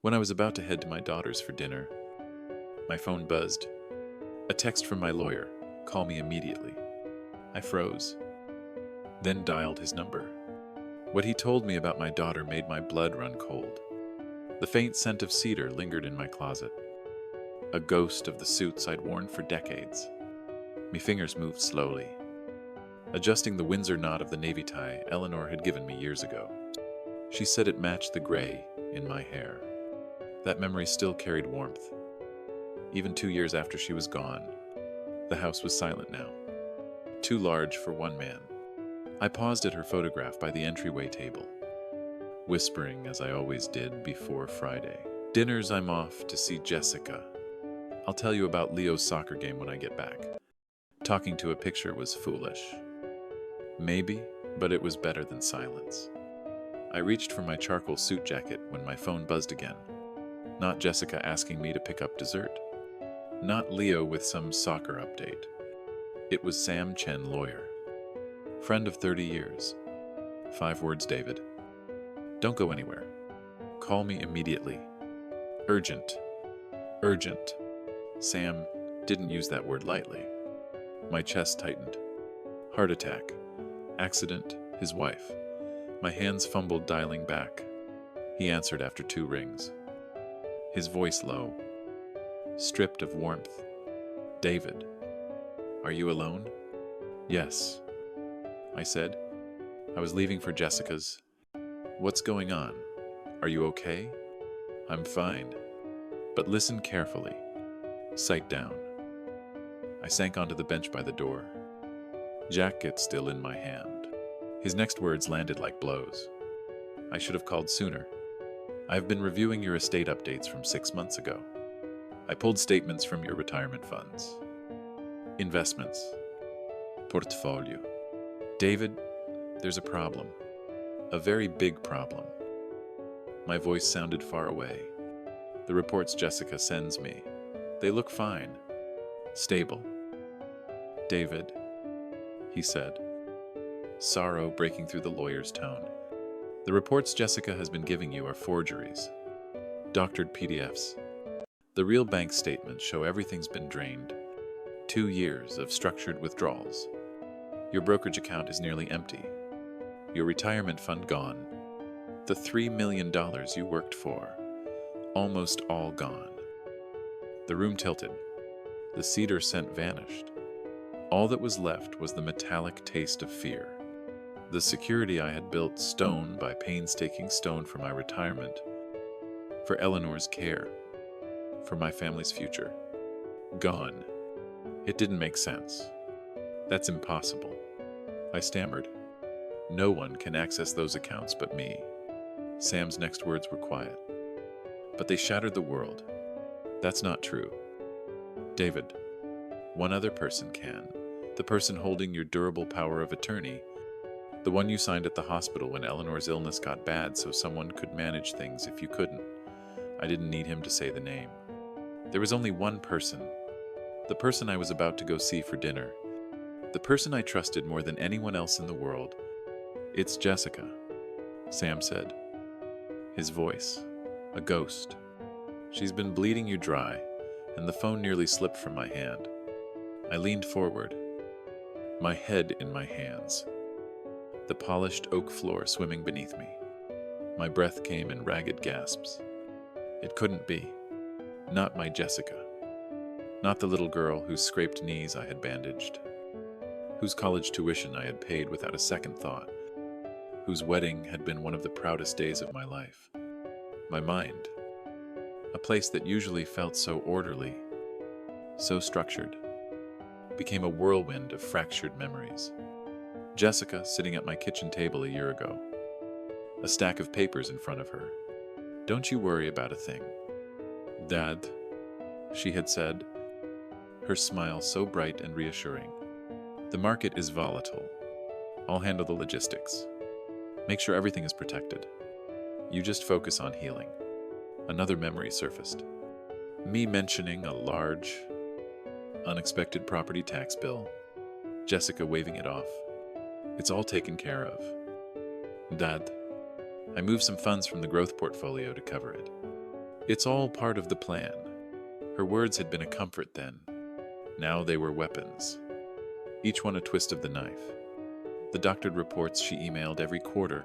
When I was about to head to my daughter's for dinner, my phone buzzed. A text from my lawyer. Call me immediately. I froze, then dialed his number. What he told me about my daughter made my blood run cold. The faint scent of cedar lingered in my closet, a ghost of the suits I'd worn for decades. My fingers moved slowly, adjusting the Windsor knot of the navy tie Eleanor had given me years ago. She said it matched the gray in my hair. That memory still carried warmth. Even 2 years after she was gone, the house was silent now. Too large for one man. I paused at her photograph by the entryway table, whispering as I always did before Friday. Dinners, I'm off to see Jessica. I'll tell you about Leo's soccer game when I get back. Talking to a picture was foolish. Maybe, but it was better than silence. I reached for my charcoal suit jacket when my phone buzzed again. Not Jessica asking me to pick up dessert. Not Leo with some soccer update. It was Sam Chen, lawyer. Friend of 30 years. 5 words, David. Don't go anywhere. Call me immediately. Urgent. Urgent. Sam didn't use that word lightly. My chest tightened. Heart attack. Accident. His wife. My hands fumbled dialing back. He answered after 2 rings. His voice low, stripped of warmth. David, are you alone? Yes, I said. I was leaving for Jessica's. What's going on? Are you okay? I'm fine. But listen carefully. Sight down. I sank onto the bench by the door, jacket still in my hand. His next words landed like blows. I should have called sooner. I've been reviewing your estate updates from 6 months ago. I pulled statements from your retirement funds. Investments. Portfolio. David, there's a problem. A very big problem. My voice sounded far away. The reports Jessica sends me, they look fine. Stable. David, he said, sorrow breaking through the lawyer's tone. The reports Jessica has been giving you are forgeries. Doctored PDFs. The real bank statements show everything's been drained. 2 years of structured withdrawals. Your brokerage account is nearly empty. Your retirement fund gone. The $3 million you worked for, almost all gone. The room tilted. The cedar scent vanished. All that was left was the metallic taste of fear. The security I had built stone by painstaking stone for my retirement, for Eleanor's care, for my family's future. Gone. It didn't make sense. That's impossible. I stammered. No one can access those accounts but me. Sam's next words were quiet. But they shattered the world. That's not true. David, one other person can. The person holding your durable power of attorney. The one you signed at the hospital when Eleanor's illness got bad so someone could manage things if you couldn't. I didn't need him to say the name. There was only one person. The person I was about to go see for dinner. The person I trusted more than anyone else in the world. It's Jessica, Sam said. His voice, a ghost. She's been bleeding you dry, and the phone nearly slipped from my hand. I leaned forward, my head in my hands. The polished oak floor swimming beneath me. My breath came in ragged gasps. It couldn't be. Not my Jessica. Not the little girl whose scraped knees I had bandaged. Whose college tuition I had paid without a second thought. Whose wedding had been one of the proudest days of my life. My mind. A place that usually felt so orderly, so structured, became a whirlwind of fractured memories. Jessica sitting at my kitchen table a year ago. A stack of papers in front of her. Don't you worry about a thing. Dad, she had said, her smile so bright and reassuring. The market is volatile. I'll handle the logistics. Make sure everything is protected. You just focus on healing. Another memory surfaced. Me mentioning a large, unexpected property tax bill. Jessica waving it off. It's all taken care of. Dad, I moved some funds from the growth portfolio to cover it. It's all part of the plan. Her words had been a comfort then. Now they were weapons, each one a twist of the knife. The doctored reports she emailed every quarter,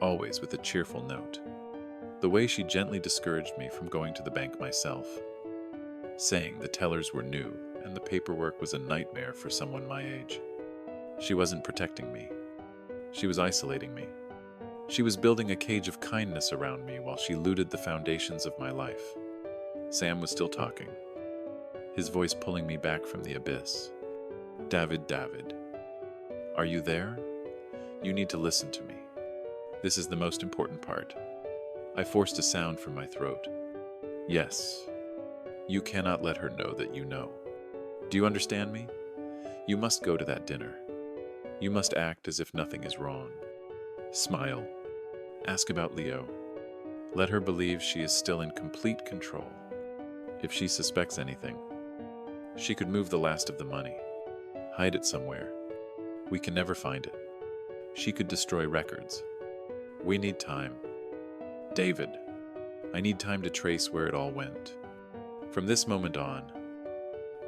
always with a cheerful note. The way she gently discouraged me from going to the bank myself, saying the tellers were new and the paperwork was a nightmare for someone my age. She wasn't protecting me. She was isolating me. She was building a cage of kindness around me while she looted the foundations of my life. Sam was still talking, his voice pulling me back from the abyss. David, are you there? You need to listen to me. This is the most important part. I forced a sound from my throat. Yes. You cannot let her know that you know. Do you understand me? You must go to that dinner. You must act as if nothing is wrong. Smile. Ask about Leo. Let her believe she is still in complete control. If she suspects anything, she could move the last of the money, hide it somewhere. We can never find it. She could destroy records. We need time. David, I need time to trace where it all went. From this moment on,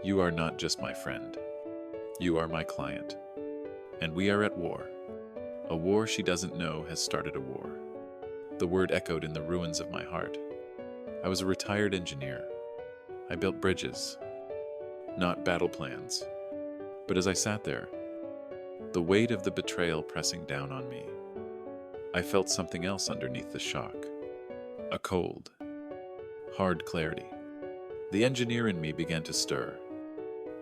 you are not just my friend. You are my client. And we are at war. A war she doesn't know has started a war. The word echoed in the ruins of my heart. I was a retired engineer. I built bridges, not battle plans. But as I sat there, the weight of the betrayal pressing down on me, I felt something else underneath the shock. A cold, hard clarity. The engineer in me began to stir.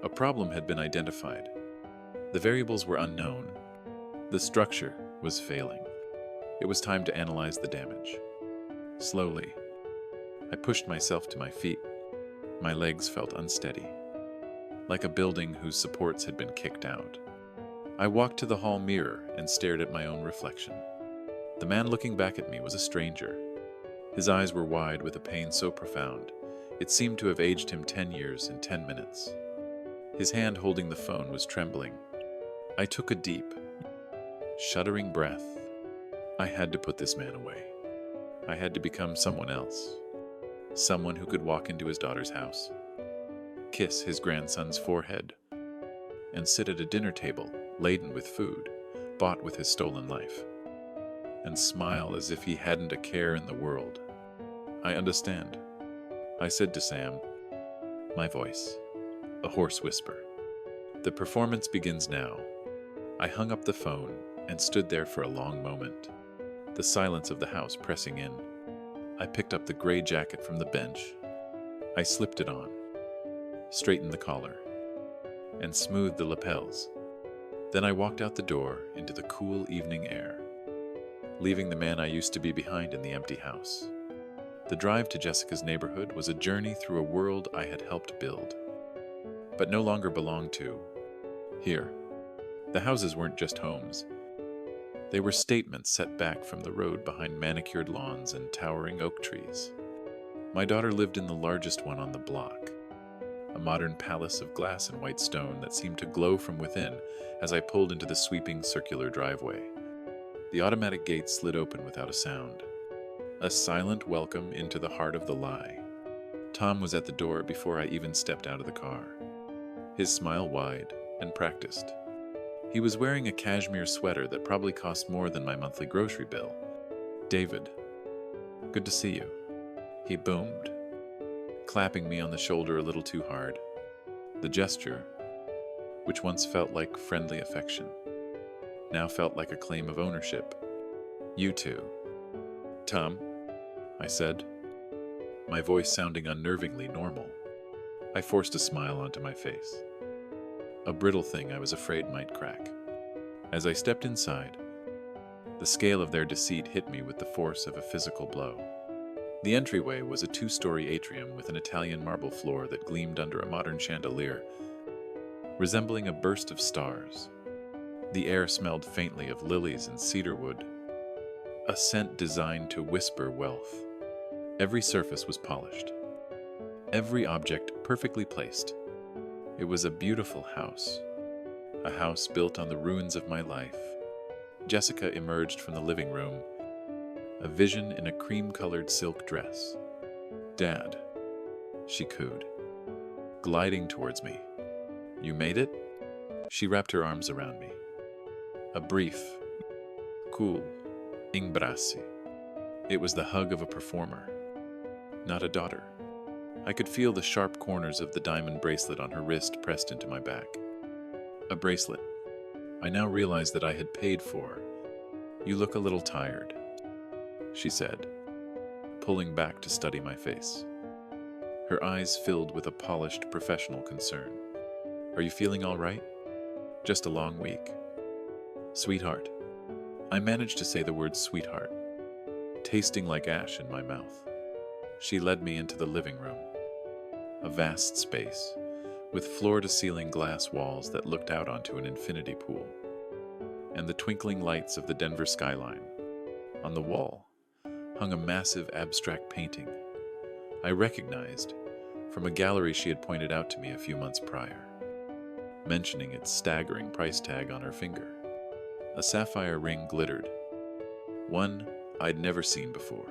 A problem had been identified. The variables were unknown. The structure was failing. It was time to analyze the damage. Slowly, I pushed myself to my feet. My legs felt unsteady, like a building whose supports had been kicked out. I walked to the hall mirror and stared at my own reflection. The man looking back at me was a stranger. His eyes were wide with a pain so profound, it seemed to have aged him 10 years in 10 minutes. His hand holding the phone was trembling. I took a deep, shuddering breath. I had to put this man away. I had to become someone else. Someone who could walk into his daughter's house, kiss his grandson's forehead, and sit at a dinner table laden with food bought with his stolen life, and smile as if he hadn't a care in the world. I understand, I said to Sam, my voice a hoarse whisper. The performance begins now. I hung up the phone and stood there for a long moment, the silence of the house pressing in. I picked up the gray jacket from the bench. I slipped it on, straightened the collar, and smoothed the lapels. Then I walked out the door into the cool evening air, leaving the man I used to be behind in the empty house. The drive to Jessica's neighborhood was a journey through a world I had helped build, but no longer belonged to. Here, the houses weren't just homes. They were statements set back from the road behind manicured lawns and towering oak trees. My daughter lived in the largest one on the block, a modern palace of glass and white stone that seemed to glow from within as I pulled into the sweeping circular driveway. The automatic gate slid open without a sound. A silent welcome into the heart of the lie. Tom was at the door before I even stepped out of the car, his smile wide and practiced. He was wearing a cashmere sweater that probably cost more than my monthly grocery bill. David, good to see you, he boomed, clapping me on the shoulder a little too hard. The gesture, which once felt like friendly affection, now felt like a claim of ownership. You too. Tom, I said, my voice sounding unnervingly normal. I forced a smile onto my face, a brittle thing I was afraid might crack. As I stepped inside, the scale of their deceit hit me with the force of a physical blow. The entryway was a 2-story atrium with an Italian marble floor that gleamed under a modern chandelier, resembling a burst of stars. The air smelled faintly of lilies and cedarwood, a scent designed to whisper wealth. Every surface was polished, every object perfectly placed. It was a beautiful house, a house built on the ruins of my life. Jessica emerged from the living room, a vision in a cream-colored silk dress. "Dad," she cooed, gliding towards me. "You made it?" She wrapped her arms around me. A brief, cool "Ingbrassi." It was the hug of a performer, not a daughter. I could feel the sharp corners of the diamond bracelet on her wrist pressed into my back. A bracelet I now realized that I had paid for. "You look a little tired," she said, pulling back to study my face. Her eyes filled with a polished professional concern. "Are you feeling all right?" "Just a long week." "Sweetheart." I managed to say the word sweetheart, tasting like ash in my mouth. She led me into the living room, a vast space with floor-to-ceiling glass walls that looked out onto an infinity pool, and the twinkling lights of the Denver skyline. On the wall hung a massive abstract painting I recognized from a gallery she had pointed out to me a few months prior, mentioning its staggering price tag on her finger. A sapphire ring glittered, one I'd never seen before.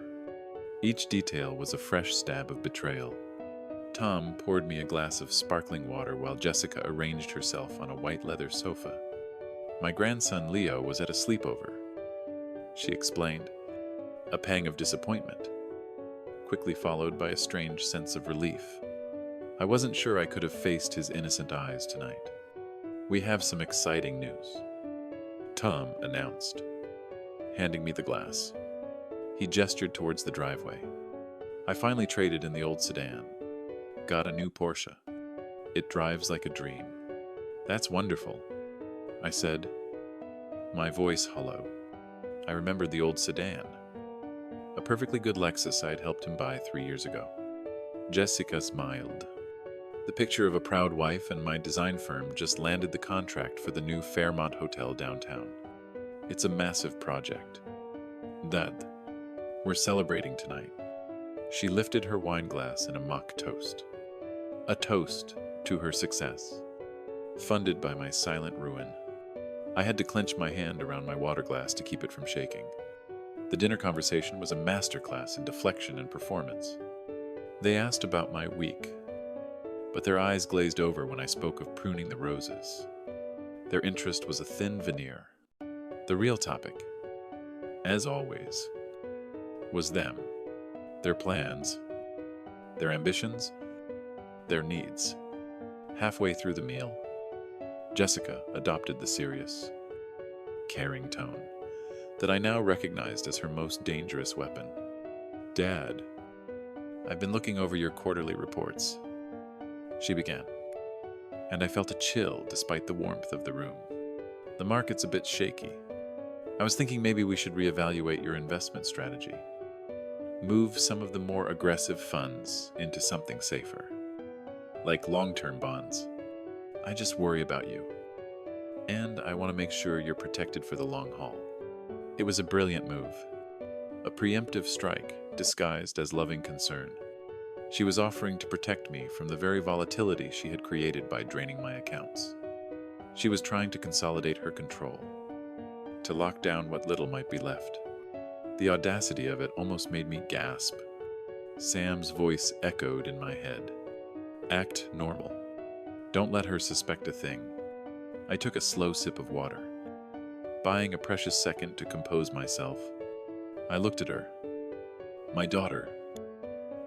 Each detail was a fresh stab of betrayal. Tom poured me a glass of sparkling water while Jessica arranged herself on a white leather sofa. "My grandson Leo was at a sleepover," she explained, a pang of disappointment, quickly followed by a strange sense of relief. I wasn't sure I could have faced his innocent eyes tonight. "We have some exciting news," Tom announced, handing me the glass. He gestured towards the driveway. "I finally traded in the old sedan. Got a new Porsche. It drives like a dream." "That's wonderful," I said, my voice hollow. I remembered the old sedan, a perfectly good Lexus I'd helped him buy 3 years ago. Jessica smiled. The picture of a proud wife and my design firm just landed the contract for the new Fairmont Hotel downtown. It's a massive project. "Dad, we're celebrating tonight." She lifted her wine glass in a mock toast. A toast to her success, funded by my silent ruin. I had to clench my hand around my water glass to keep it from shaking. The dinner conversation was a masterclass in deflection and performance. They asked about my week, but their eyes glazed over when I spoke of pruning the roses. Their interest was a thin veneer. The real topic, as always, was them, their plans, their ambitions, their needs. Halfway through the meal, Jessica adopted the serious, caring tone that I now recognized as her most dangerous weapon. "Dad, I've been looking over your quarterly reports," she began, and I felt a chill despite the warmth of the room. "The market's a bit shaky. I was thinking maybe we should reevaluate your investment strategy. Move some of the more aggressive funds into something safer, like long-term bonds. I just worry about you, and I want to make sure you're protected for the long haul." It was a brilliant move, a preemptive strike disguised as loving concern. She was offering to protect me from the very volatility she had created by draining my accounts. She was trying to consolidate her control, to lock down what little might be left. The audacity of it almost made me gasp. Sam's voice echoed in my head. "Act normal. Don't let her suspect a thing." I took a slow sip of water, buying a precious second to compose myself. I looked at her. My daughter.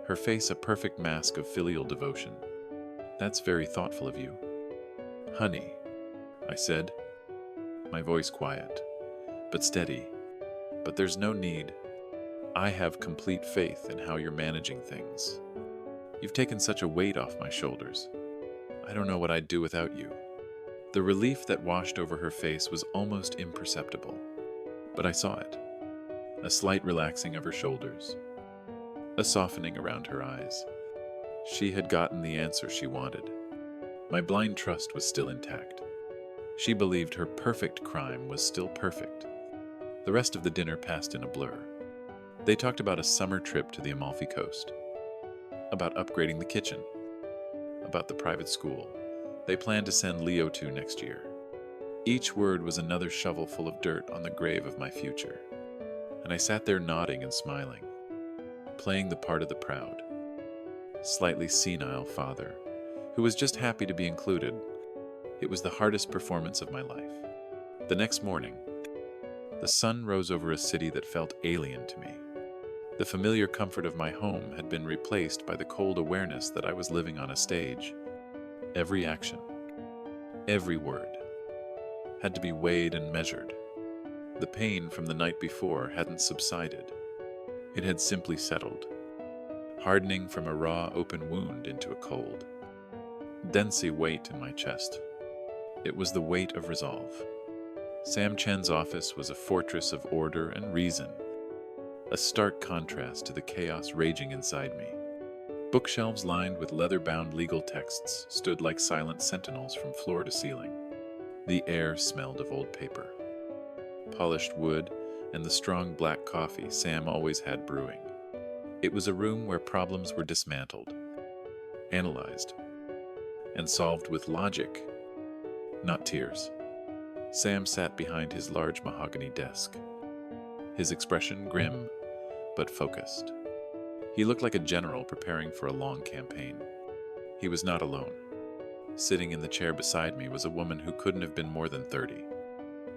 Her face a perfect mask of filial devotion. "That's very thoughtful of you." "Honey," I said, my voice quiet, but steady. "But there's no need. I have complete faith in how you're managing things. You've taken such a weight off my shoulders. I don't know what I'd do without you." The relief that washed over her face was almost imperceptible, but I saw it. A slight relaxing of her shoulders, a softening around her eyes. She had gotten the answer she wanted. My blind trust was still intact. She believed her perfect crime was still perfect. The rest of the dinner passed in a blur. They talked about a summer trip to the Amalfi Coast, about upgrading the kitchen, about the private school they planned to send Leo to next year. Each word was another shovelful of dirt on the grave of my future, and I sat there nodding and smiling, playing the part of the proud. slightly senile father who was just happy to be included. It was the hardest performance of my life. The next morning, the sun rose over a city that felt alien to me. The familiar comfort of my home had been replaced by the cold awareness that I was living on a stage. Every action, every word, had to be weighed and measured. The pain from the night before hadn't subsided. It had simply settled, hardening from a raw, open wound into a cold, densey weight in my chest. It was the weight of resolve. Sam Chen's office was a fortress of order and reason, a stark contrast to the chaos raging inside me. Bookshelves lined with leather-bound legal texts stood like silent sentinels from floor to ceiling. The air smelled of old paper, polished wood, and the strong black coffee Sam always had brewing. It was a room where problems were dismantled, analyzed, and solved with logic, not tears. Sam sat behind his large mahogany desk, his expression grim but focused. He looked like a general preparing for a long campaign. He was not alone. Sitting in the chair beside me was a woman who couldn't have been more than 30.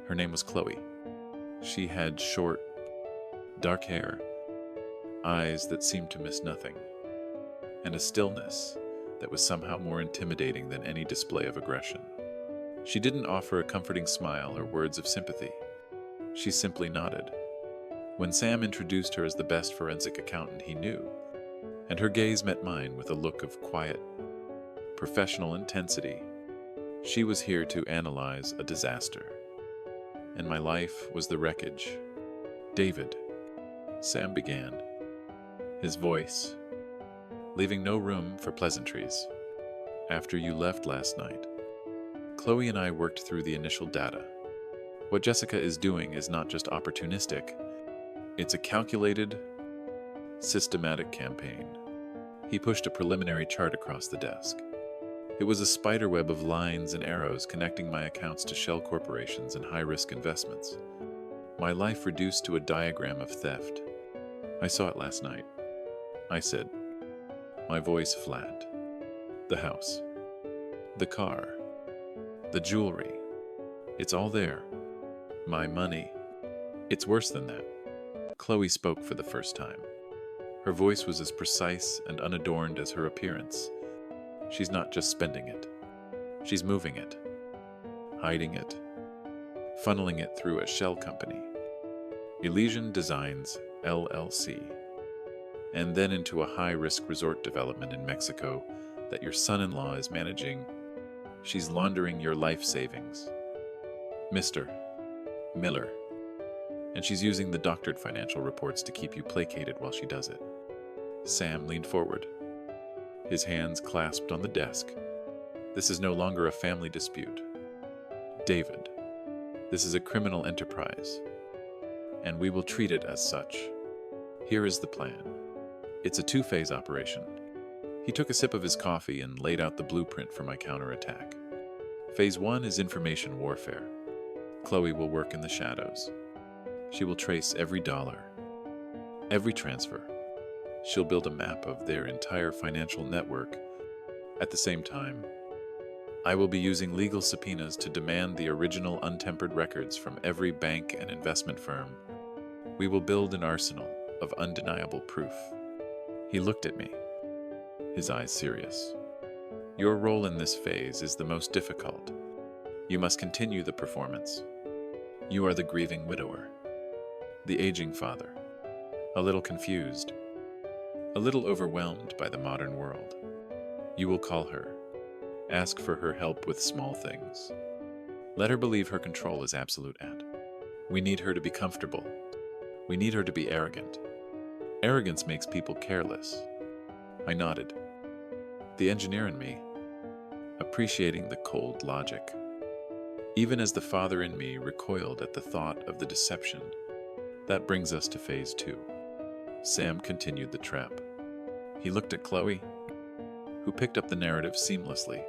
Her name was Chloe. She had short, dark hair, eyes that seemed to miss nothing, and a stillness that was somehow more intimidating than any display of aggression. She didn't offer a comforting smile or words of sympathy. She simply nodded. When Sam introduced her as the best forensic accountant he knew, and her gaze met mine with a look of quiet, professional intensity, she was here to analyze a disaster. And my life was the wreckage. "David," Sam began, his voice leaving no room for pleasantries. "After you left last night, Chloe and I worked through the initial data. What Jessica is doing is not just opportunistic, it's a calculated, systematic campaign." He pushed a preliminary chart across the desk. It was a spiderweb of lines and arrows connecting my accounts to shell corporations and high-risk investments. My life reduced to a diagram of theft. "I saw it last night," I said, my voice flat. "The house, the car, the jewelry, it's all there. My money. It's worse than that." Chloe spoke for the first time. Her voice was as precise and unadorned as her appearance. "She's not just spending it. She's moving it, hiding it, funneling it through a shell company, Elysian Designs, LLC, and then into a high-risk resort development in Mexico that your son-in-law is managing. She's laundering your life savings, Mr. Miller, and she's using the doctored financial reports to keep you placated while she does it." Sam leaned forward, his hands clasped on the desk. "This is no longer a family dispute. David, this is a criminal enterprise, and we will treat it as such. Here is the plan. It's a two-phase operation." He took a sip of his coffee and laid out the blueprint for my counterattack. Phase 1 is information warfare. Chloe will work in the shadows. She will trace every dollar, every transfer. She'll build a map of their entire financial network. At the same time, I will be using legal subpoenas to demand the original untempered records from every bank and investment firm. We will build an arsenal of undeniable proof. He looked at me, his eyes serious. "Your role in this phase is the most difficult. You must continue the performance. You are the grieving widower, the aging father, a little confused, a little overwhelmed by the modern world. You will call her, ask for her help with small things. Let her believe her control is absolute and we need her to be comfortable. We need her to be arrogant. Arrogance makes people careless." I nodded, the engineer in me appreciating the cold logic, even as the father in me recoiled at the thought of the deception. "That brings us to phase 2. Sam continued the trap. He looked at Chloe, who picked up the narrative seamlessly.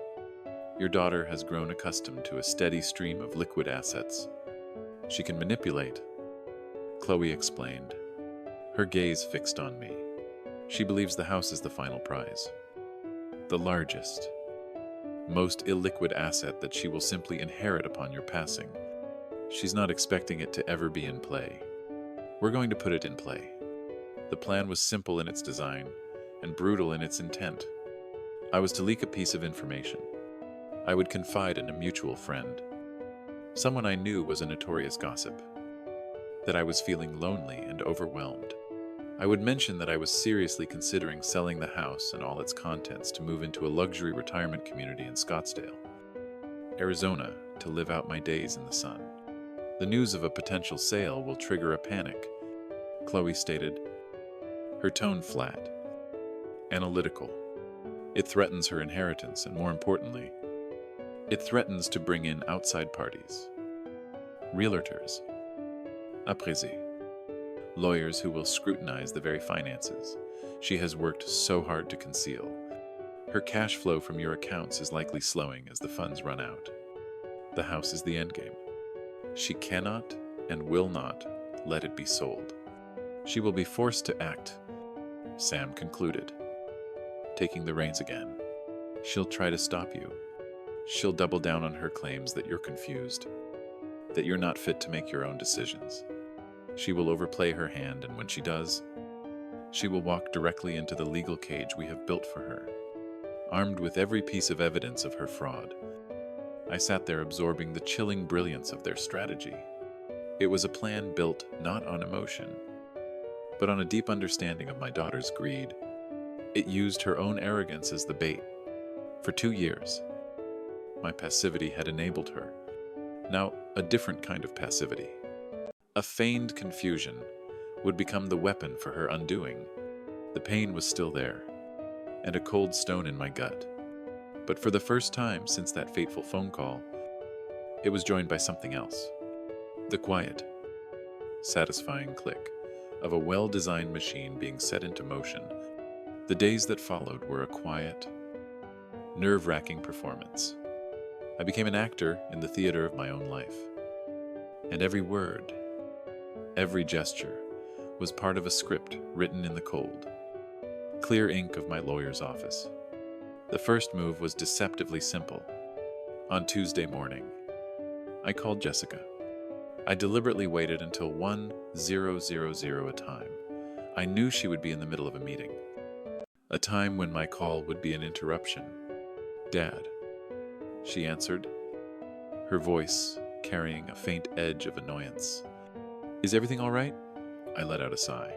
"Your daughter has grown accustomed to a steady stream of liquid assets. She can manipulate," Chloe explained, her gaze fixed on me. "She believes the house is the final prize. the largest, most illiquid asset that she will simply inherit upon your passing. She's not expecting it to ever be in play. We're going to put it in play. The plan was simple in its design and brutal in its intent. I was to leak a piece of information. I would confide in a mutual friend, someone I knew was a notorious gossip, that I was feeling lonely and overwhelmed. I would mention that I was seriously considering selling the house and all its contents to move into a luxury retirement community in Scottsdale, Arizona, to live out my days in the sun. The news of a potential sale will trigger a panic, Chloe stated, her tone flat, analytical. It threatens her inheritance, and more importantly, it threatens to bring in outside parties, realtors, appraisés, lawyers who will scrutinize the very finances she has worked so hard to conceal. Her cash flow from your accounts is likely slowing as the funds run out. The house is the endgame. She cannot and will not let it be sold. She will be forced to act, Sam concluded, taking the reins again. She'll try to stop you. She'll double down on her claims that you're confused, that you're not fit to make your own decisions. She will overplay her hand, and when she does, she will walk directly into the legal cage we have built for her, armed with every piece of evidence of her fraud. I sat there absorbing the chilling brilliance of their strategy. It was a plan built not on emotion, but on a deep understanding of my daughter's greed. It used her own arrogance as the bait. For 2 years, my passivity had enabled her. Now, a different kind of passivity, a feigned confusion, would become the weapon for her undoing. The pain was still there, and a cold stone in my gut. But for the first time since that fateful phone call, it was joined by something else. The quiet, satisfying click of a well-designed machine being set into motion. The days that followed were a quiet, nerve-wracking performance. I became an actor in the theater of my own life. And every word, every gesture, was part of a script written in the cold, clear ink of my lawyer's office. The first move was deceptively simple. On Tuesday morning, I called Jessica. I deliberately waited until 10:00 a time. I knew she would be in the middle of a meeting, a time when my call would be an interruption. "Dad," she answered, her voice carrying a faint edge of annoyance. "Is everything all right?" I let out a sigh,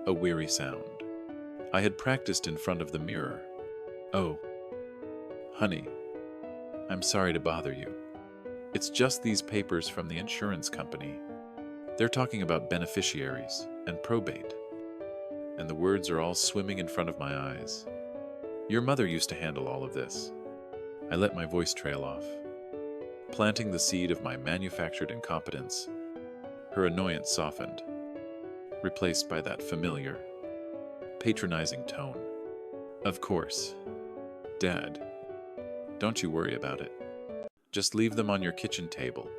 a weary sound. I had practiced in front of the mirror. "Oh, honey, I'm sorry to bother you. It's just these papers from the insurance company. They're talking about beneficiaries and probate, and the words are all swimming in front of my eyes. Your mother used to handle all of this." I let my voice trail off, planting the seed of my manufactured incompetence. Her annoyance softened, replaced by that familiar, patronizing tone. "Of course. Dad, don't you worry about it. Just leave them on your kitchen table,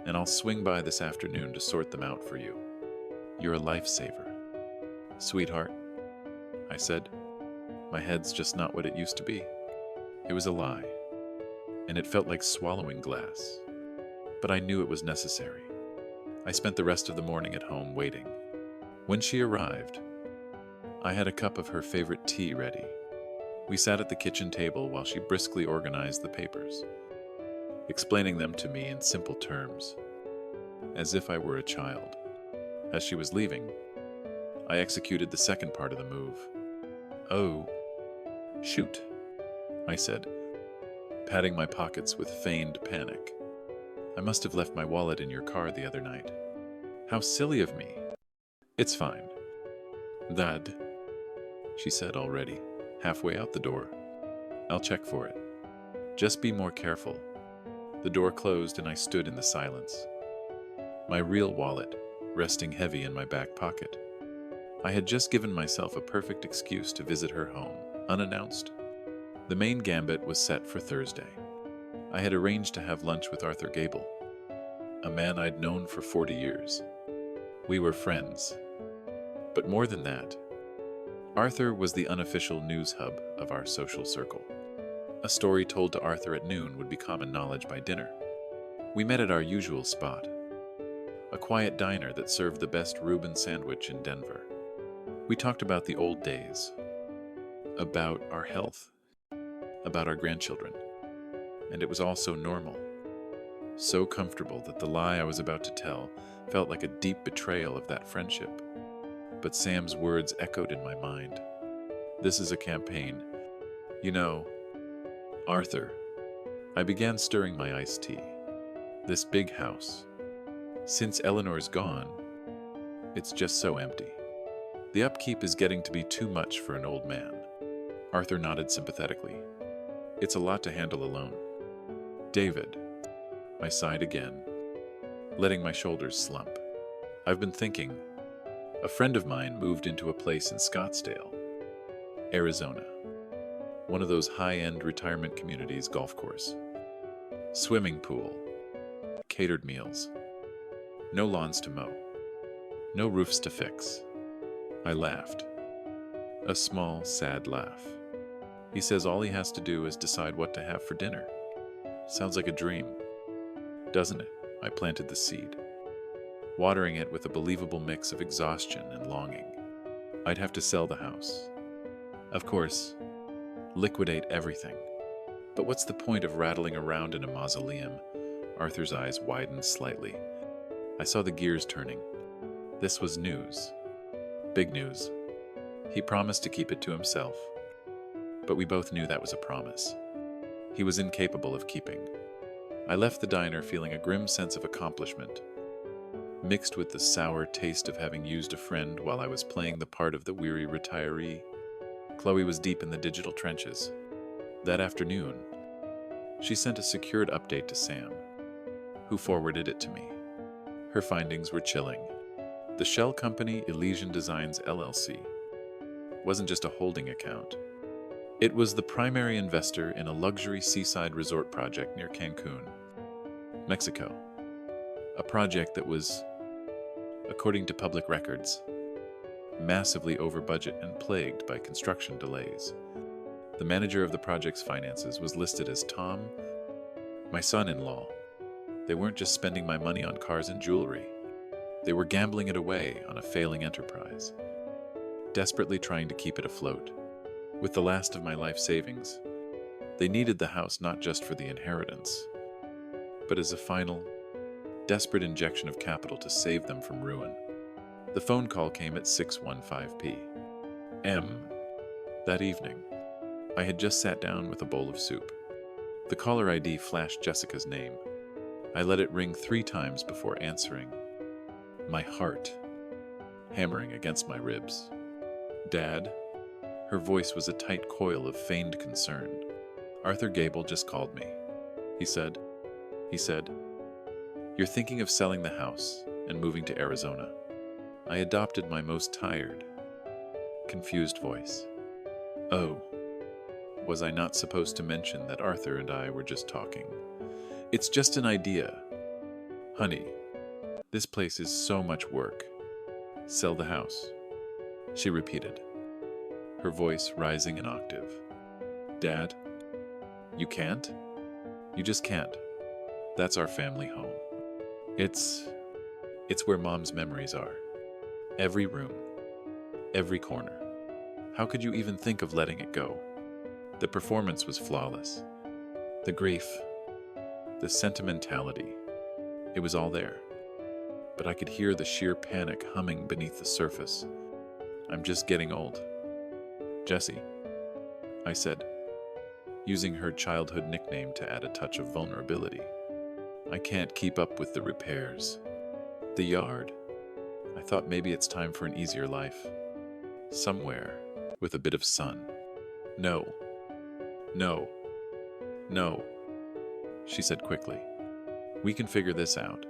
and I'll swing by this afternoon to sort them out for you. You're a lifesaver." "Sweetheart," I said, "my head's just not what it used to be." It was a lie, and it felt like swallowing glass, but I knew it was necessary. I spent the rest of the morning at home waiting. When she arrived, I had a cup of her favorite tea ready. We sat at the kitchen table while she briskly organized the papers, explaining them to me in simple terms, as if I were a child. As she was leaving, I executed the second part of the move. "Oh, shoot," I said, patting my pockets with feigned panic. "I must have left my wallet in your car the other night. How silly of me." "It's fine, Dad," she said already, halfway out the door. "I'll check for it. Just be more careful." The door closed and I stood in the silence, my real wallet resting heavy in my back pocket. I had just given myself a perfect excuse to visit her home, unannounced. The main gambit was set for Thursday. I had arranged to have lunch with Arthur Gable, a man I'd known for 40 years. We were friends. But more than that, Arthur was the unofficial news hub of our social circle. A story told to Arthur at noon would be common knowledge by dinner. We met at our usual spot, a quiet diner that served the best Reuben sandwich in Denver. We talked about the old days, about our health, about our grandchildren, and it was all so normal, so comfortable that the lie I was about to tell felt like a deep betrayal of that friendship. But Sam's words echoed in my mind. This is a campaign. You know, Arthur. I began stirring my iced tea. This big house. Since Eleanor's gone, it's just so empty. The upkeep is getting to be too much for an old man. Arthur nodded sympathetically. It's a lot to handle alone. David. I sighed again, letting my shoulders slump. I've been thinking. A friend of mine moved into a place in Scottsdale, Arizona. One of those high-end retirement communities golf course. Swimming pool. Catered meals. No lawns to mow. No roofs to fix. I laughed. A small, sad laugh. He says all he has to do is decide what to have for dinner. Sounds like a dream, doesn't it? I planted the seed, watering it with a believable mix of exhaustion and longing. I'd have to sell the house. Of course, liquidate everything. But what's the point of rattling around in a mausoleum? Arthur's eyes widened slightly. I saw the gears turning. This was news. Big news. He promised to keep it to himself. But we both knew that was a promise he was incapable of keeping. I left the diner feeling a grim sense of accomplishment, mixed with the sour taste of having used a friend while I was playing the part of the weary retiree. Chloe was deep in the digital trenches. That afternoon, she sent a secured update to Sam, who forwarded it to me. Her findings were chilling. The shell company Elysian Designs LLC wasn't just a holding account. It was the primary investor in a luxury seaside resort project near Cancun, Mexico. A project that was, according to public records, massively over budget and plagued by construction delays. The manager of the project's finances was listed as Tom, my son-in-law. They weren't just spending my money on cars and jewelry. They were gambling it away on a failing enterprise, desperately trying to keep it afloat. With the last of my life savings, they needed the house not just for the inheritance, but as a final, desperate injection of capital to save them from ruin. The phone call came at 6:15 p.m. That evening, I had just sat down with a bowl of soup. The caller ID flashed Jessica's name. I let it ring 3 times before answering, my heart hammering against my ribs. Dad? Her voice was a tight coil of feigned concern. Arthur Gable just called me. He said, "You're thinking of selling the house and moving to Arizona." I adopted my most tired, confused voice. Oh, was I not supposed to mention that Arthur and I were just talking? It's just an idea. Honey, this place is so much work. Sell the house, she repeated, her voice rising an octave. Dad, you can't? You just can't. That's our family home. It's where Mom's memories are. Every room, every corner. How could you even think of letting it go? The performance was flawless. The grief, the sentimentality, it was all there. But I could hear the sheer panic humming beneath the surface. I'm just getting old. Jessie, I said, using her childhood nickname to add a touch of vulnerability. I can't keep up with the repairs. The yard. I thought maybe it's time for an easier life. Somewhere with a bit of sun. No, she said quickly. We can figure this out.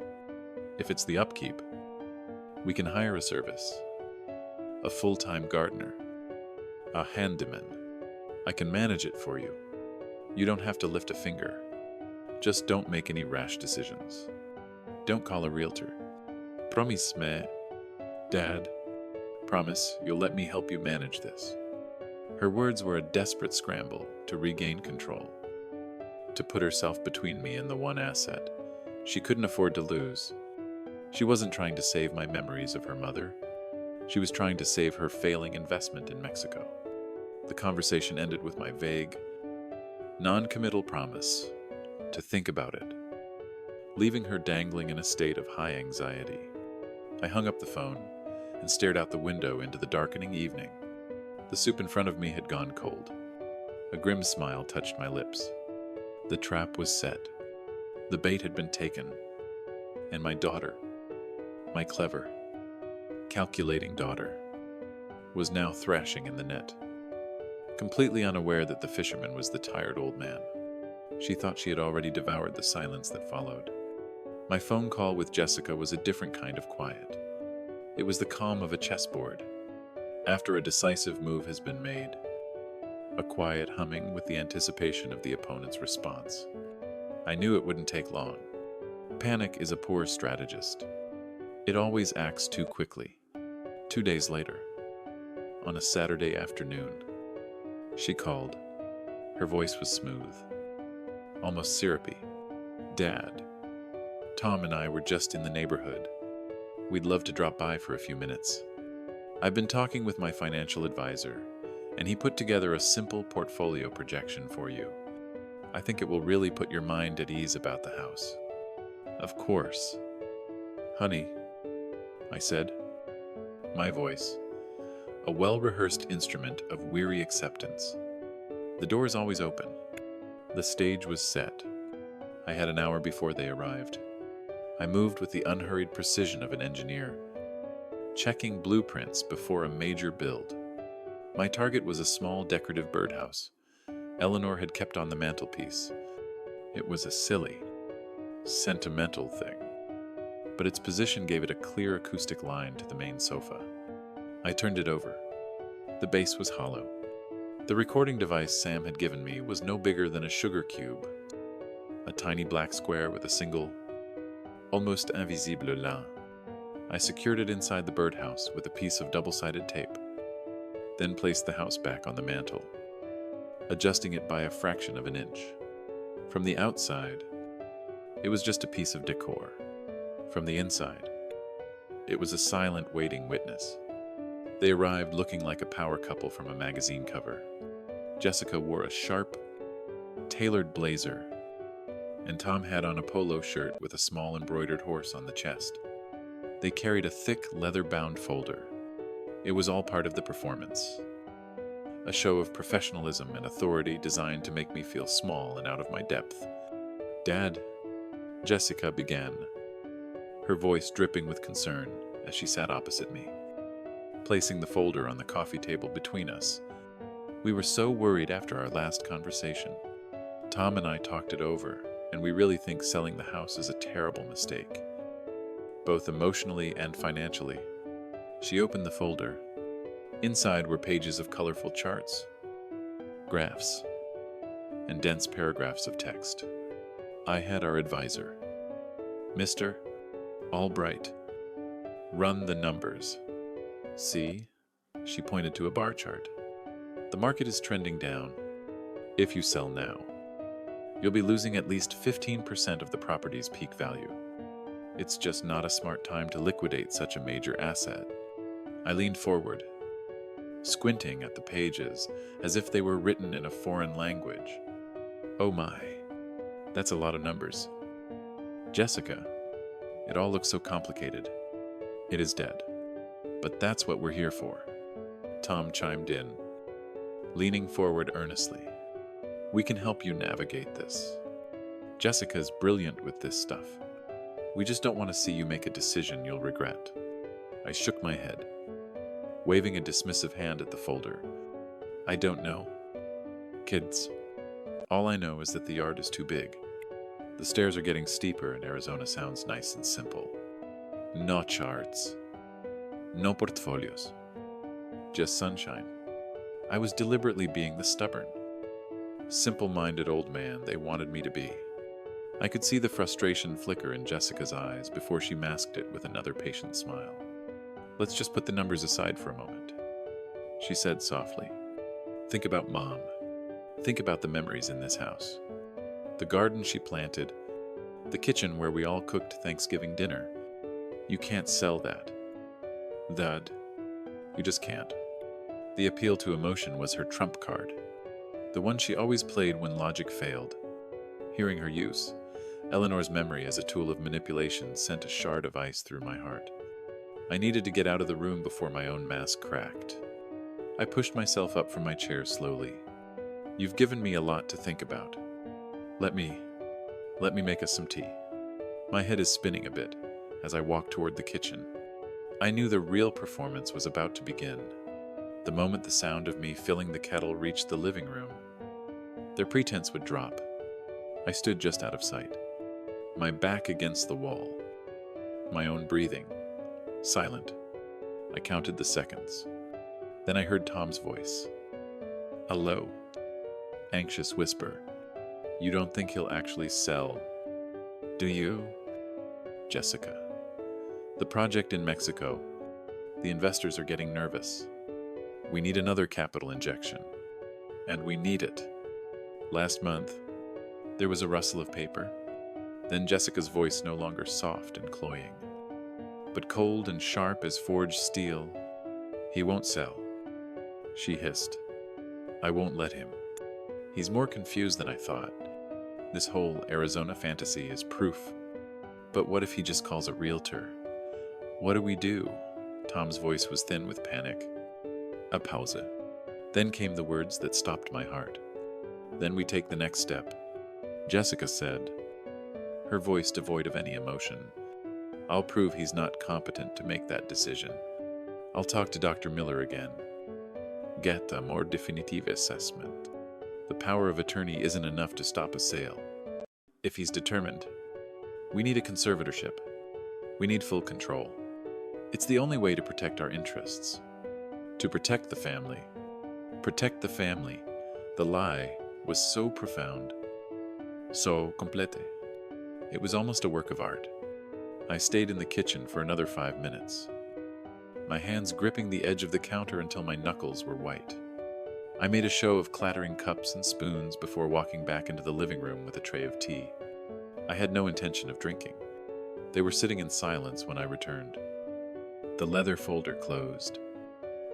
If it's the upkeep, we can hire a service. A full-time gardener. A handyman. I can manage it for you. You don't have to lift a finger. Just don't make any rash decisions. Don't call a realtor. Promise me, Dad. Promise you'll let me help you manage this." Her words were a desperate scramble to regain control, to put herself between me and the one asset she couldn't afford to lose. She wasn't trying to save my memories of her mother. She was trying to save her failing investment in Mexico. The conversation ended with my vague, non-committal promise to think about it, leaving her dangling in a state of high anxiety. I hung up the phone and stared out the window into the darkening evening. The soup in front of me had gone cold. A grim smile touched my lips. The trap was set. The bait had been taken. And my daughter, my clever, calculating daughter, was now thrashing in the net. Completely unaware that the fisherman was the tired old man, she thought she had already devoured the silence that followed. My phone call with Jessica was a different kind of quiet. It was the calm of a chessboard, after a decisive move has been made. A quiet humming with the anticipation of the opponent's response. I knew it wouldn't take long. Panic is a poor strategist. It always acts too quickly. 2 days later, on a Saturday afternoon, she called. Her voice was smooth, almost syrupy. "Dad, Tom and I were just in the neighborhood. We'd love to drop by for a few minutes. I've been talking with my financial advisor, and he put together a simple portfolio projection for you. I think it will really put your mind at ease about the house." "Of course." "Honey," I said, my voice, a well-rehearsed instrument of weary acceptance. The door is always open. The stage was set. I had an hour before they arrived. I moved with the unhurried precision of an engineer, checking blueprints before a major build. My target was a small decorative birdhouse Eleanor had kept on the mantelpiece. It was a silly, sentimental thing, but its position gave it a clear acoustic line to the main sofa. I turned it over. The base was hollow. The recording device Sam had given me was no bigger than a sugar cube, a tiny black square with a single, almost invisible lin. I secured it inside the birdhouse with a piece of double-sided tape, then placed the house back on the mantel, adjusting it by a fraction of an inch. From the outside, it was just a piece of decor. From the inside, it was a silent waiting witness. They arrived looking like a power couple from a magazine cover. Jessica wore a sharp, tailored blazer, and Tom had on a polo shirt with a small embroidered horse on the chest. They carried a thick, leather-bound folder. It was all part of the performance. A show of professionalism and authority designed to make me feel small and out of my depth. "Dad," Jessica began, her voice dripping with concern as she sat opposite me, placing the folder on the coffee table between us. We were so worried after our last conversation. Tom and I talked it over, and we really think selling the house is a terrible mistake, both emotionally and financially. She opened the folder. Inside were pages of colorful charts, graphs, and dense paragraphs of text. I had our advisor, Mr. Albright, run the numbers. "See?" She pointed to a bar chart. "The market is trending down. If you sell now, you'll be losing at least 15% of the property's peak value. It's just not a smart time to liquidate such a major asset." I leaned forward, squinting at the pages as if they were written in a foreign language. "Oh my, that's a lot of numbers." "Jessica, it all looks so complicated." "It is dead. But that's what we're here for," Tom chimed in, leaning forward earnestly. "We can help you navigate this. Jessica's brilliant with this stuff. We just don't want to see you make a decision you'll regret." I shook my head, waving a dismissive hand at the folder. "I don't know. Kids, all I know is that the yard is too big. The stairs are getting steeper and Arizona sounds nice and simple. No charts. No portfolios. Just sunshine." I was deliberately being the stubborn, simple-minded old man they wanted me to be. I could see the frustration flicker in Jessica's eyes before she masked it with another patient smile. Let's just put the numbers aside for a moment, she said softly. Think about Mom. Think about the memories in this house. The garden she planted, the kitchen where we all cooked Thanksgiving dinner. You can't sell that. That. You just can't. The appeal to emotion was her trump card, the one she always played when logic failed. Hearing her use, Eleanor's memory as a tool of manipulation sent a shard of ice through my heart. I needed to get out of the room before my own mask cracked. I pushed myself up from my chair slowly. You've given me a lot to think about. Let me make us some tea. My head is spinning a bit as I walk toward the kitchen. I knew the real performance was about to begin. The moment the sound of me filling the kettle reached the living room, their pretense would drop. I stood just out of sight, my back against the wall, my own breathing, silent. I counted the seconds. Then I heard Tom's voice. A low, anxious whisper. You don't think he'll actually sell, do you? Jessica. The project in Mexico. The investors are getting nervous. We need another capital injection. And we need it. Last month, there was a rustle of paper. Then Jessica's voice no longer soft and cloying, but cold and sharp as forged steel. He won't sell, she hissed. I won't let him. He's more confused than I thought. This whole Arizona fantasy is proof. But what if he just calls a realtor? What do we do? Tom's voice was thin with panic. A pause. Then came the words that stopped my heart. Then we take the next step. Jessica said, her voice devoid of any emotion. I'll prove he's not competent to make that decision. I'll talk to Dr. Miller again. Get a more definitive assessment. The power of attorney isn't enough to stop a sale. If he's determined, we need a conservatorship. We need full control. It's the only way to protect our interests. To protect the family. Protect the family. The lie was so profound. So complete. It was almost a work of art. I stayed in the kitchen for another 5 minutes, my hands gripping the edge of the counter until my knuckles were white. I made a show of clattering cups and spoons before walking back into the living room with a tray of tea. I had no intention of drinking. They were sitting in silence when I returned. The leather folder closed,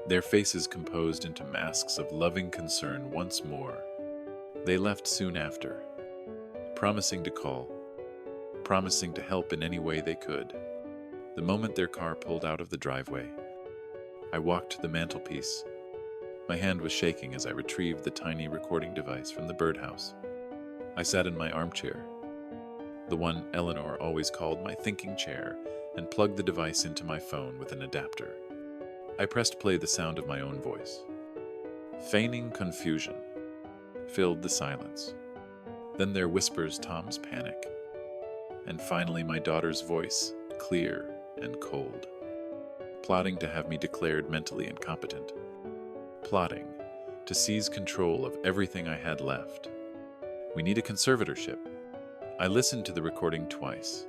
their faces composed into masks of loving concern once more. They left soon after, promising to call, promising to help in any way they could. The moment their car pulled out of the driveway, I walked to the mantelpiece. My hand was shaking as I retrieved the tiny recording device from the birdhouse. I sat in my armchair, the one Eleanor always called my thinking chair, and plugged the device into my phone with an adapter. I pressed play. The sound of my own voice, feigning confusion, filled the silence. Then their whispers, Tom's panic, and finally my daughter's voice, clear and cold, plotting to have me declared mentally incompetent, plotting to seize control of everything I had left. We need a conservatorship. I listened to the recording twice.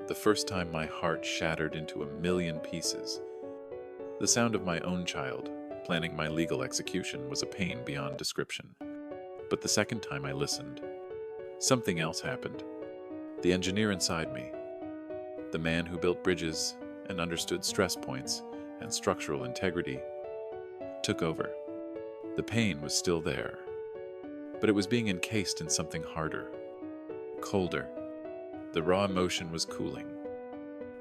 The first time my heart shattered into 1,000,000 pieces. The sound of my own child planning my legal execution was a pain beyond description. But the second time I listened, something else happened. The engineer inside me, the man who built bridges and understood stress points and structural integrity, took over. The pain was still there, but it was being encased in something harder, colder. The raw emotion was cooling,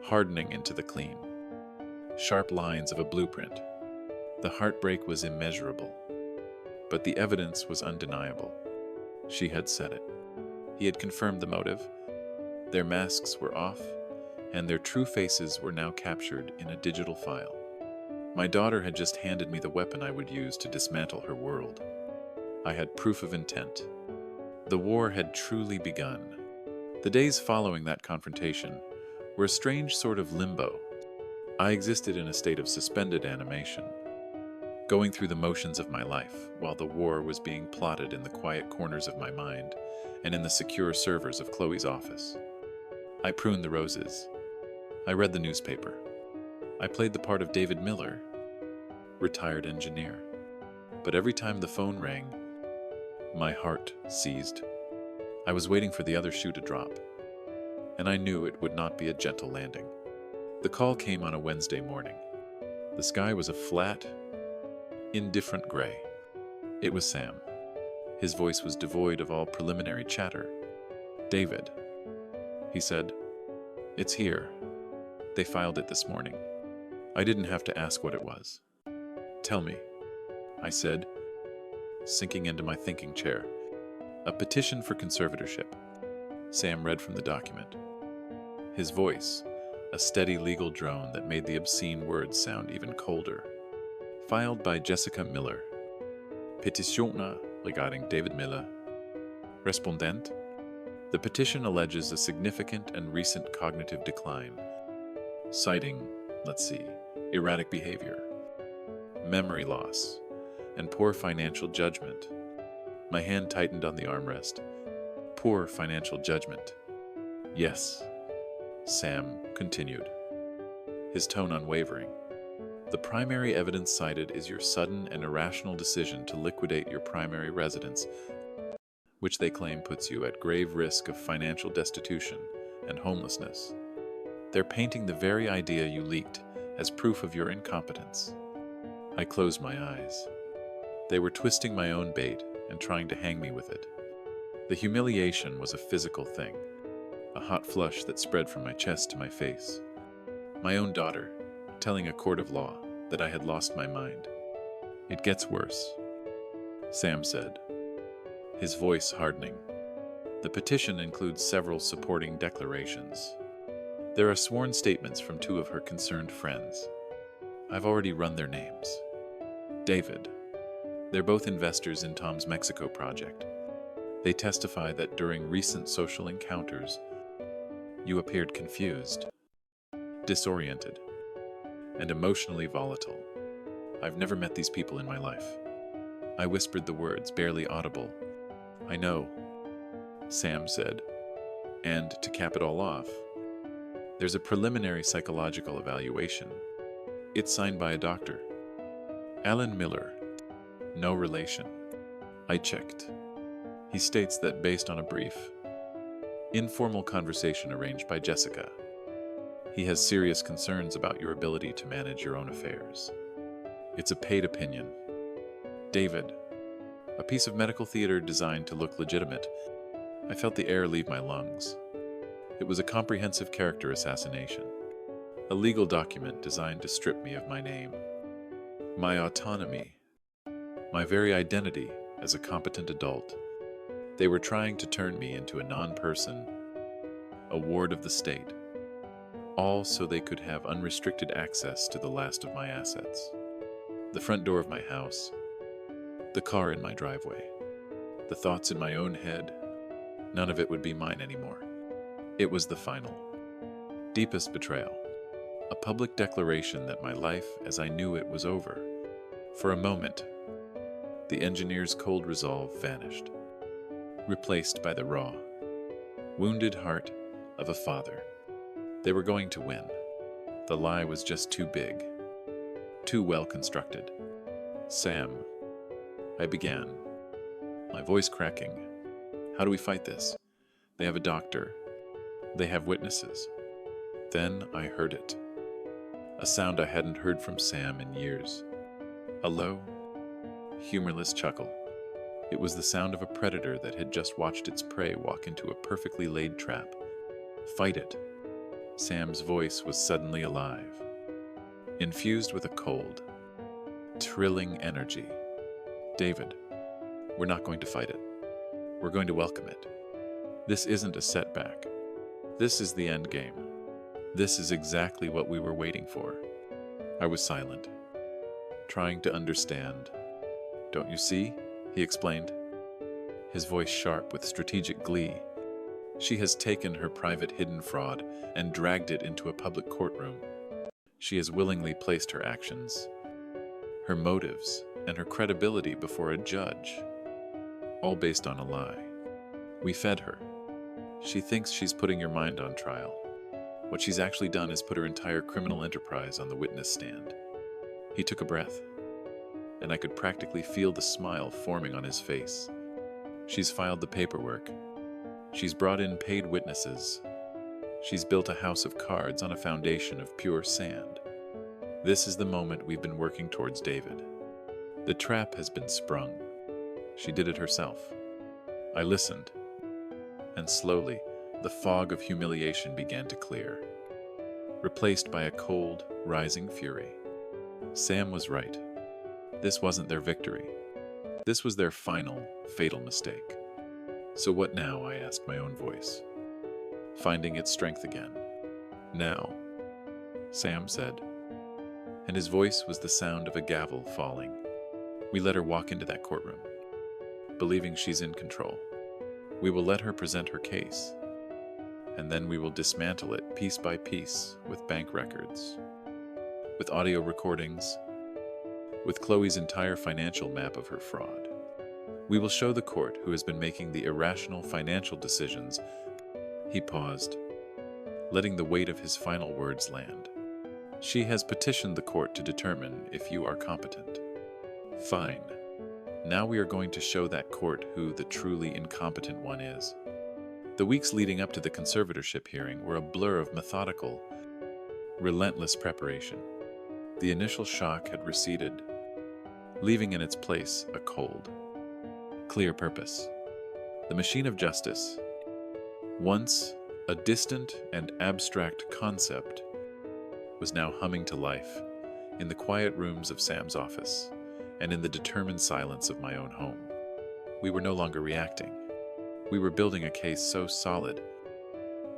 hardening into the clean. Sharp lines of a blueprint. The heartbreak was immeasurable, but the evidence was undeniable. She had said it. He had confirmed the motive. Their masks were off, and their true faces were now captured in a digital file. My daughter had just handed me the weapon I would use to dismantle her world. I had proof of intent. The war had truly begun. The days following that confrontation were a strange sort of limbo. I existed in a state of suspended animation, going through the motions of my life while the war was being plotted in the quiet corners of my mind and in the secure servers of Chloe's office. I pruned the roses. I read the newspaper. I played the part of David Miller, retired engineer. But every time the phone rang, my heart seized. I was waiting for the other shoe to drop, and I knew it would not be a gentle landing. The call came on a Wednesday morning. The sky was a flat, indifferent gray. It was Sam. His voice was devoid of all preliminary chatter. "David," he said, "it's here. They filed it this morning." I didn't have to ask what it was. "Tell me," I said, sinking into my thinking chair. "A petition for conservatorship." Sam read from the document. His voice, a steady legal drone that made the obscene words sound even colder. Filed by Jessica Miller. Petitioner regarding David Miller. Respondent. The petition alleges a significant and recent cognitive decline, citing, erratic behavior, memory loss, and poor financial judgment. My hand tightened on the armrest. Poor financial judgment. "Yes," Sam continued, his tone unwavering. "The primary evidence cited is your sudden and irrational decision to liquidate your primary residence, which they claim puts you at grave risk of financial destitution and homelessness. They're painting the very idea you leaked as proof of your incompetence." I closed my eyes. They were twisting my own bait and trying to hang me with it. The humiliation was a physical thing, a hot flush that spread from my chest to my face. My own daughter, telling a court of law that I had lost my mind. "It gets worse," Sam said, his voice hardening. "The petition includes several supporting declarations. There are sworn statements from two of her concerned friends. I've already run their names. David. They're both investors in Tom's Mexico project. They testify that during recent social encounters, you appeared confused, disoriented, and emotionally volatile. I've never met these people in my life." I whispered the words, barely audible. "I know," Sam said. "And to cap it all off, there's a preliminary psychological evaluation. It's signed by a doctor. Alan Miller. No relation." I checked. He states that based on a brief, informal conversation arranged by Jessica, he has serious concerns about your ability to manage your own affairs. It's a paid opinion. David. A piece of medical theater designed to look legitimate. I felt the air leave my lungs. It was a comprehensive character assassination. A legal document designed to strip me of my name, my autonomy, my very identity as a competent adult. They were trying to turn me into a non-person, a ward of the state, all so they could have unrestricted access to the last of my assets. The front door of my house, the car in my driveway, the thoughts in my own head, none of it would be mine anymore. It was the final, deepest betrayal, a public declaration that my life as I knew it was over. For a moment, the engineer's cold resolve vanished, replaced by the raw, wounded heart of a father. They were going to win. The lie was just too big, too well constructed. "Sam," I began, my voice cracking. "How do we fight this? They have a doctor. They have witnesses." Then I heard it. A sound I hadn't heard from Sam in years. A low, humorless chuckle. It was the sound of a predator that had just watched its prey walk into a perfectly laid trap. "Fight it." Sam's voice was suddenly alive, infused with a cold, thrilling energy. "David, we're not going to fight it. We're going to welcome it. This isn't a setback. This is the end game. This is exactly what we were waiting for." I was silent, trying to understand. "Don't you see?" he explained, his voice sharp with strategic glee. "She has taken her private hidden fraud and dragged it into a public courtroom. She has willingly placed her actions, her motives, and her credibility before a judge, all based on a lie. We fed her. She thinks she's putting your mind on trial. What she's actually done is put her entire criminal enterprise on the witness stand. He took a breath, and I could practically feel the smile forming on his face. She's filed the paperwork. She's brought in paid witnesses. She's built a house of cards on a foundation of pure sand. This is the moment we've been working towards, David. The trap has been sprung. She did it herself. I listened, and slowly, the fog of humiliation began to clear, replaced by a cold, rising fury. Sam was right. This wasn't their victory. This was their final, fatal mistake. So what now? I asked my own voice, finding its strength again. Now, Sam said, and his voice was the sound of a gavel falling. We let her walk into that courtroom, believing she's in control. We will let her present her case, and then we will dismantle it piece by piece with bank records, with audio recordings, with Chloe's entire financial map of her fraud. We will show the court who has been making the irrational financial decisions. He paused, letting the weight of his final words land. She has petitioned the court to determine if you are competent. Fine. Now we are going to show that court who the truly incompetent one is. The weeks leading up to the conservatorship hearing were a blur of methodical, relentless preparation. The initial shock had receded, leaving in its place a cold, clear purpose. The machine of justice, once a distant and abstract concept, was now humming to life in the quiet rooms of Sam's office and in the determined silence of my own home. We were no longer reacting. We were building a case so solid,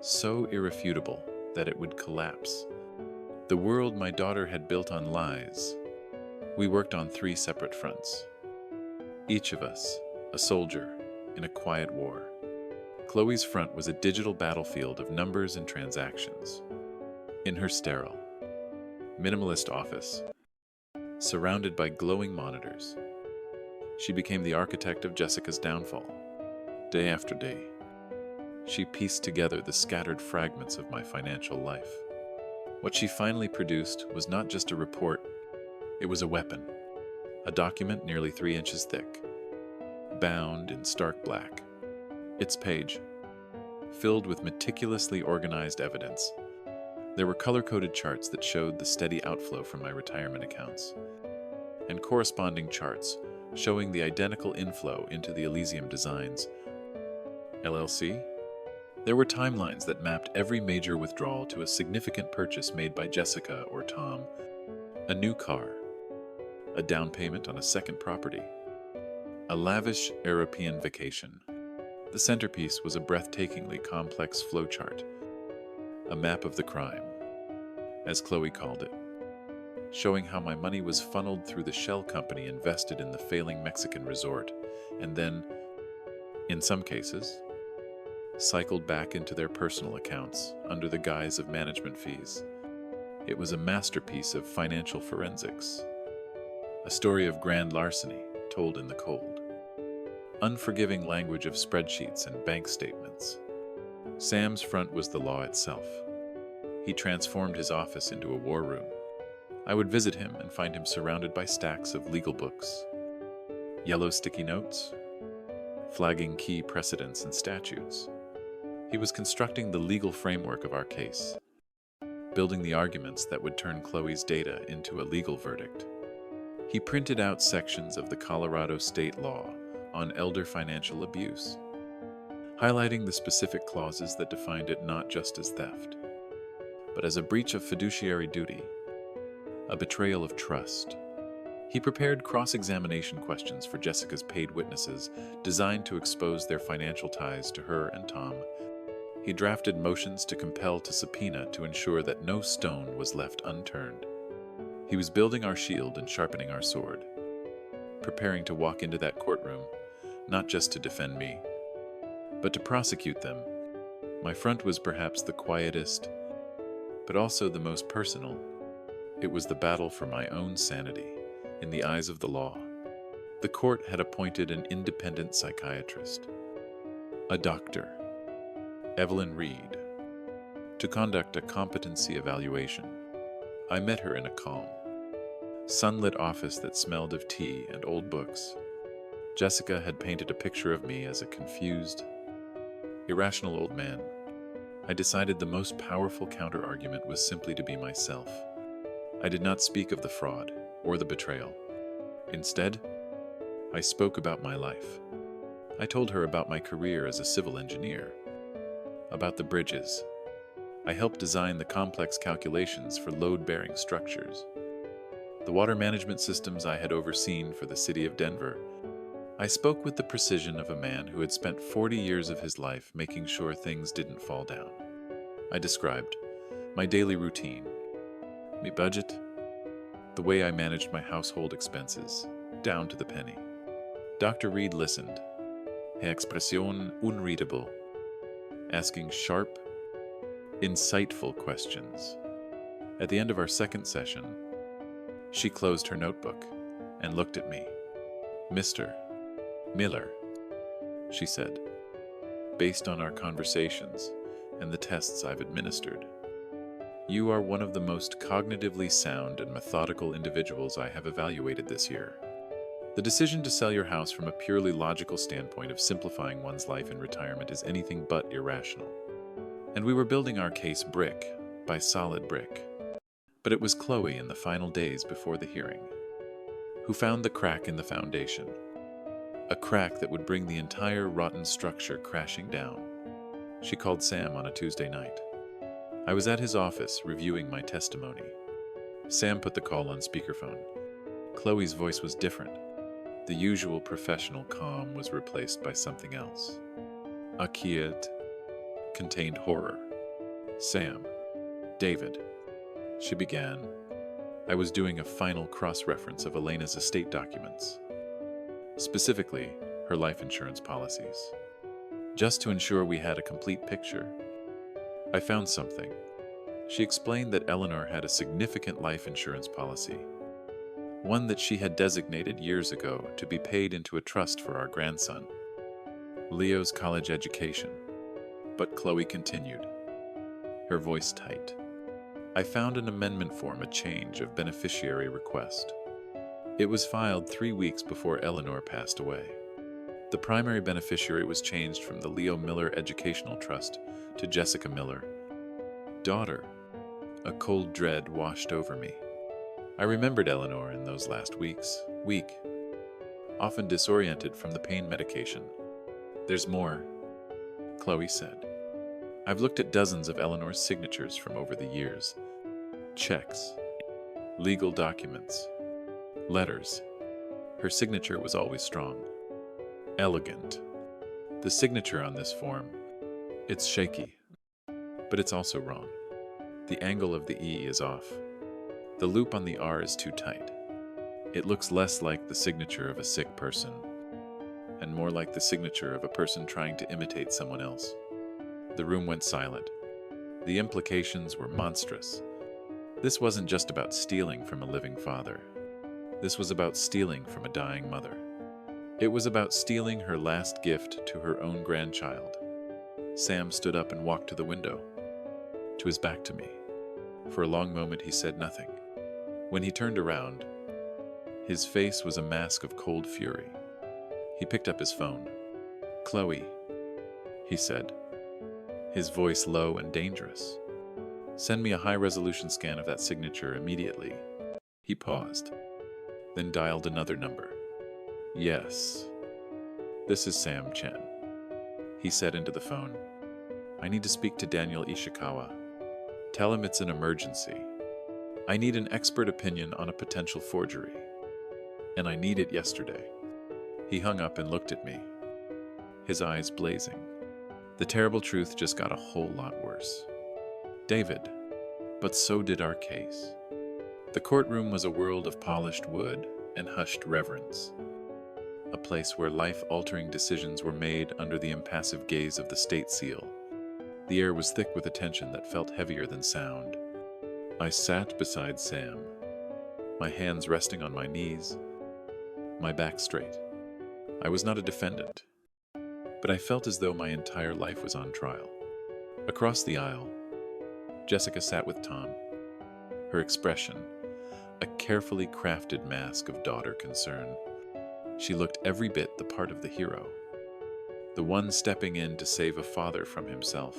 so irrefutable that it would collapse. The world my daughter had built on lies. We worked on 3 separate fronts. Each of us, a soldier in a quiet war. Chloe's front was a digital battlefield of numbers and transactions. In her sterile, minimalist office, surrounded by glowing monitors, she became the architect of Jessica's downfall. Day after day, she pieced together the scattered fragments of my financial life. What she finally produced was not just a report, it was a weapon, a document nearly 3 inches thick, bound in stark black. Its page, filled with meticulously organized evidence. There were color-coded charts that showed the steady outflow from my retirement accounts, and corresponding charts showing the identical inflow into the Elysium Designs LLC. There were timelines that mapped every major withdrawal to a significant purchase made by Jessica or Tom, a new car, a down payment on a second property, a lavish European vacation. The centerpiece was a breathtakingly complex flowchart, a map of the crime, as Chloe called it, showing how my money was funneled through the shell company invested in the failing Mexican resort, and then, in some cases, cycled back into their personal accounts under the guise of management fees. It was a masterpiece of financial forensics, a story of grand larceny told in the cold, unforgiving language of spreadsheets and bank statements. Sam's front was the law itself. He transformed his office into a war room. I would visit him and find him surrounded by stacks of legal books, yellow sticky notes, flagging key precedents and statutes. He was constructing the legal framework of our case, building the arguments that would turn Chloe's data into a legal verdict. He printed out sections of the Colorado state law on elder financial abuse, highlighting the specific clauses that defined it not just as theft, but as a breach of fiduciary duty, a betrayal of trust. He prepared cross-examination questions for Jessica's paid witnesses designed to expose their financial ties to her and Tom. He drafted motions to compel to subpoena to ensure that no stone was left unturned. He was building our shield and sharpening our sword, preparing to walk into that courtroom, not just to defend me, but to prosecute them. My front was perhaps the quietest, but also the most personal. It was the battle for my own sanity in the eyes of the law. The court had appointed an independent psychiatrist, a doctor, Evelyn Reed, to conduct a competency evaluation. I met her in a calm, sunlit office that smelled of tea and old books. Jessica had painted a picture of me as a confused, irrational old man. I decided the most powerful counter-argument was simply to be myself. I did not speak of the fraud or the betrayal. Instead, I spoke about my life. I told her about my career as a civil engineer, about the bridges. I helped design the complex calculations for load-bearing structures, the water management systems I had overseen for the city of Denver. I spoke with the precision of a man who had spent 40 years of his life making sure things didn't fall down. I described my daily routine, my budget, the way I managed my household expenses, down to the penny. Dr. Reed listened, her expression unreadable, asking sharp, insightful questions. At the end of our second session, she closed her notebook and looked at me. "Mr. Miller," she said, "based on our conversations and the tests I've administered, you are one of the most cognitively sound and methodical individuals I have evaluated this year. The decision to sell your house from a purely logical standpoint of simplifying one's life in retirement is anything but irrational. And we were building our case brick by solid brick. But it was Chloe in the final days before the hearing who found the crack in the foundation, a crack that would bring the entire rotten structure crashing down." She called Sam on a Tuesday night. I was at his office reviewing my testimony. Sam put the call on speakerphone. Chloe's voice was different. The usual professional calm was replaced by something else. Akiet contained horror. "Sam, David," she began. I was doing a final cross-reference of Elena's estate documents, specifically her life insurance policies, just to ensure we had a complete picture. I found something. She explained that Eleanor had a significant life insurance policy, one that she had designated years ago to be paid into a trust for our grandson, Leo's college education. But Chloe continued, her voice tight. "I found an amendment form, a change of beneficiary request. It was filed 3 weeks before Eleanor passed away. The primary beneficiary was changed from the Leo Miller Educational Trust to Jessica Miller, daughter." A cold dread washed over me. I remembered Eleanor in those last weeks, weak, often disoriented from the pain medication. "There's more," Chloe said. "I've looked at dozens of Eleanor's signatures from over the years. Checks, legal documents, letters. Her signature was always strong, elegant. The signature on this form, it's shaky, but it's also wrong. The angle of the E is off. The loop on the R is too tight. It looks less like the signature of a sick person and more like the signature of a person trying to imitate someone else." The room went silent. The implications were monstrous. This wasn't just about stealing from a living father. This was about stealing from a dying mother. It was about stealing her last gift to her own grandchild. Sam stood up and walked to the window, to his back to me. For a long moment he said nothing. When he turned around, his face was a mask of cold fury. He picked up his phone. "Chloe," he said, his voice low and dangerous. "Send me a high-resolution scan of that signature immediately." He paused, then dialed another number. "Yes, this is Sam Chen," he said into the phone. "I need to speak to Daniel Ishikawa. Tell him it's an emergency. I need an expert opinion on a potential forgery, and I need it yesterday." He hung up and looked at me, his eyes blazing. The terrible truth just got a whole lot worse. David, but so did our case. The courtroom was a world of polished wood and hushed reverence, a place where life-altering decisions were made under the impassive gaze of the state seal. The air was thick with a tension that felt heavier than sound. I sat beside Sam, my hands resting on my knees, my back straight. I was not a defendant, but I felt as though my entire life was on trial. Across the aisle, Jessica sat with Tom, her expression a carefully crafted mask of daughter concern. She looked every bit the part of the hero, the one stepping in to save a father from himself.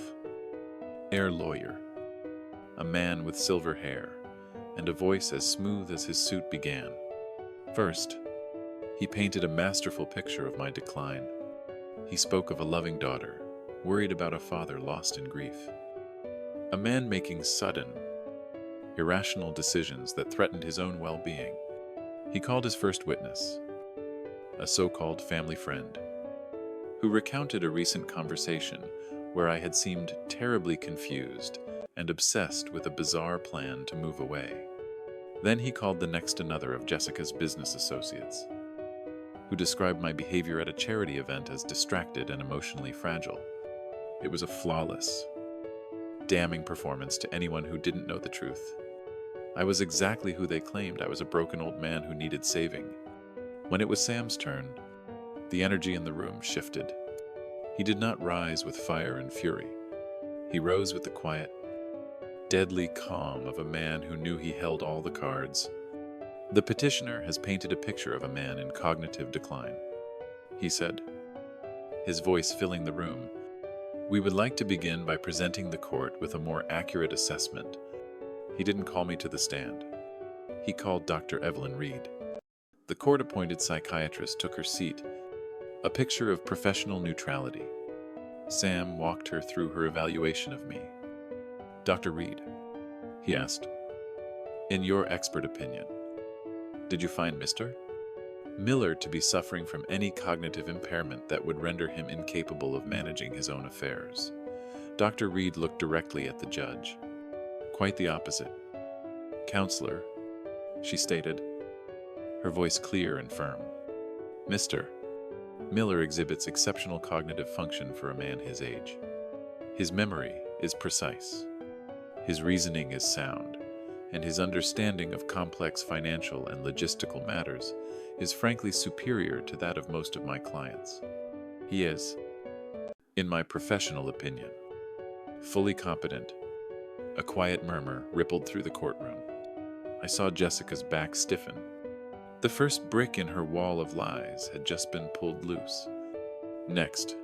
Air lawyer, a man with silver hair and a voice as smooth as his suit began. First, he painted a masterful picture of my decline. He spoke of a loving daughter, worried about a father lost in grief. A man making sudden, irrational decisions that threatened his own well-being. He called his first witness, a so-called family friend, who recounted a recent conversation where I had seemed terribly confused and obsessed with a bizarre plan to move away. Then he called the next another of Jessica's business associates, who described my behavior at a charity event as distracted and emotionally fragile. It was a flawless, damning performance to anyone who didn't know the truth. I was exactly who they claimed. I was a broken old man who needed saving. When it was Sam's turn, the energy in the room shifted. He did not rise with fire and fury. He rose with the quiet, deadly calm of a man who knew he held all the cards. The petitioner has painted a picture of a man in cognitive decline, he said, his voice filling the room. We would like to begin by presenting the court with a more accurate assessment. He didn't call me to the stand. He called Dr. Evelyn Reed. The court-appointed psychiatrist took her seat, a picture of professional neutrality. Sam walked her through her evaluation of me. Dr. Reed, he asked, in your expert opinion, did you find Mr. Miller to be suffering from any cognitive impairment that would render him incapable of managing his own affairs? Dr. Reed looked directly at the judge. Quite the opposite. Counselor, she stated, her voice clear and firm. Mr. Miller exhibits exceptional cognitive function for a man his age. His memory is precise. His reasoning is sound, and his understanding of complex financial and logistical matters is frankly superior to that of most of my clients. He is, in my professional opinion, fully competent. A quiet murmur rippled through the courtroom. I saw Jessica's back stiffen. The first brick in her wall of lies had just been pulled loose. Next,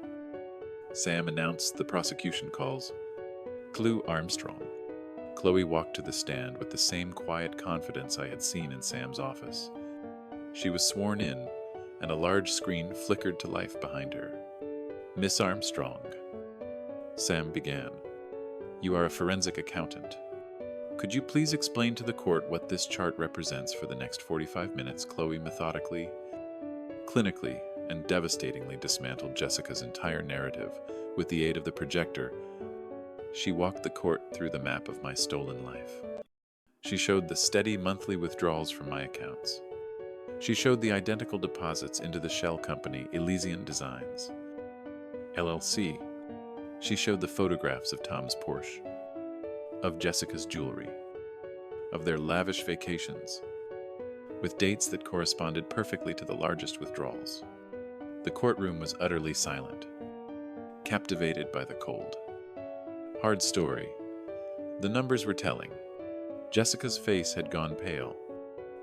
Sam announced the prosecution calls. Chloe Armstrong. Chloe walked to the stand with the same quiet confidence I had seen in Sam's office. She was sworn in, and a large screen flickered to life behind her. Miss Armstrong, Sam began, you are a forensic accountant. Could you please explain to the court what this chart represents for the next 45 minutes? Chloe methodically, clinically, and devastatingly dismantled Jessica's entire narrative with the aid of the projector. She walked the court through the map of my stolen life. She showed the steady monthly withdrawals from my accounts. She showed the identical deposits into the shell company Elysian Designs, LLC. She showed the photographs of Tom's Porsche, of Jessica's jewelry, of their lavish vacations, with dates that corresponded perfectly to the largest withdrawals. The courtroom was utterly silent, captivated by the cold, hard story. The numbers were telling. Jessica's face had gone pale.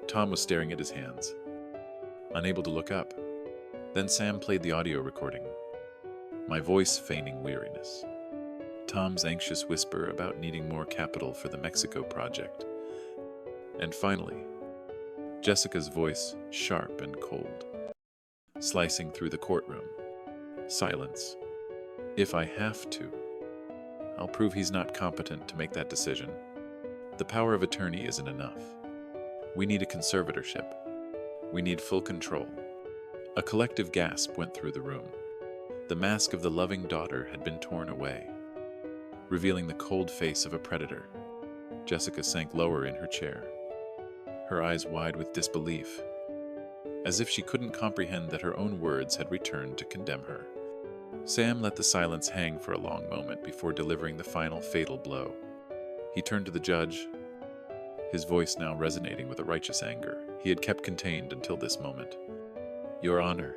Tom was staring at his hands, unable to look up. Then Sam played the audio recording, my voice feigning weariness. Tom's anxious whisper about needing more capital for the Mexico project. And finally, Jessica's voice, sharp and cold, slicing through the courtroom. Silence. If I have to, I'll prove he's not competent to make that decision. The power of attorney isn't enough. We need a conservatorship. We need full control. A collective gasp went through the room. The mask of the loving daughter had been torn away, revealing the cold face of a predator. Jessica sank lower in her chair, her eyes wide with disbelief, as if she couldn't comprehend that her own words had returned to condemn her. Sam let the silence hang for a long moment before delivering the final fatal blow. He turned to the judge, his voice now resonating with a righteous anger he had kept contained until this moment. Your Honor,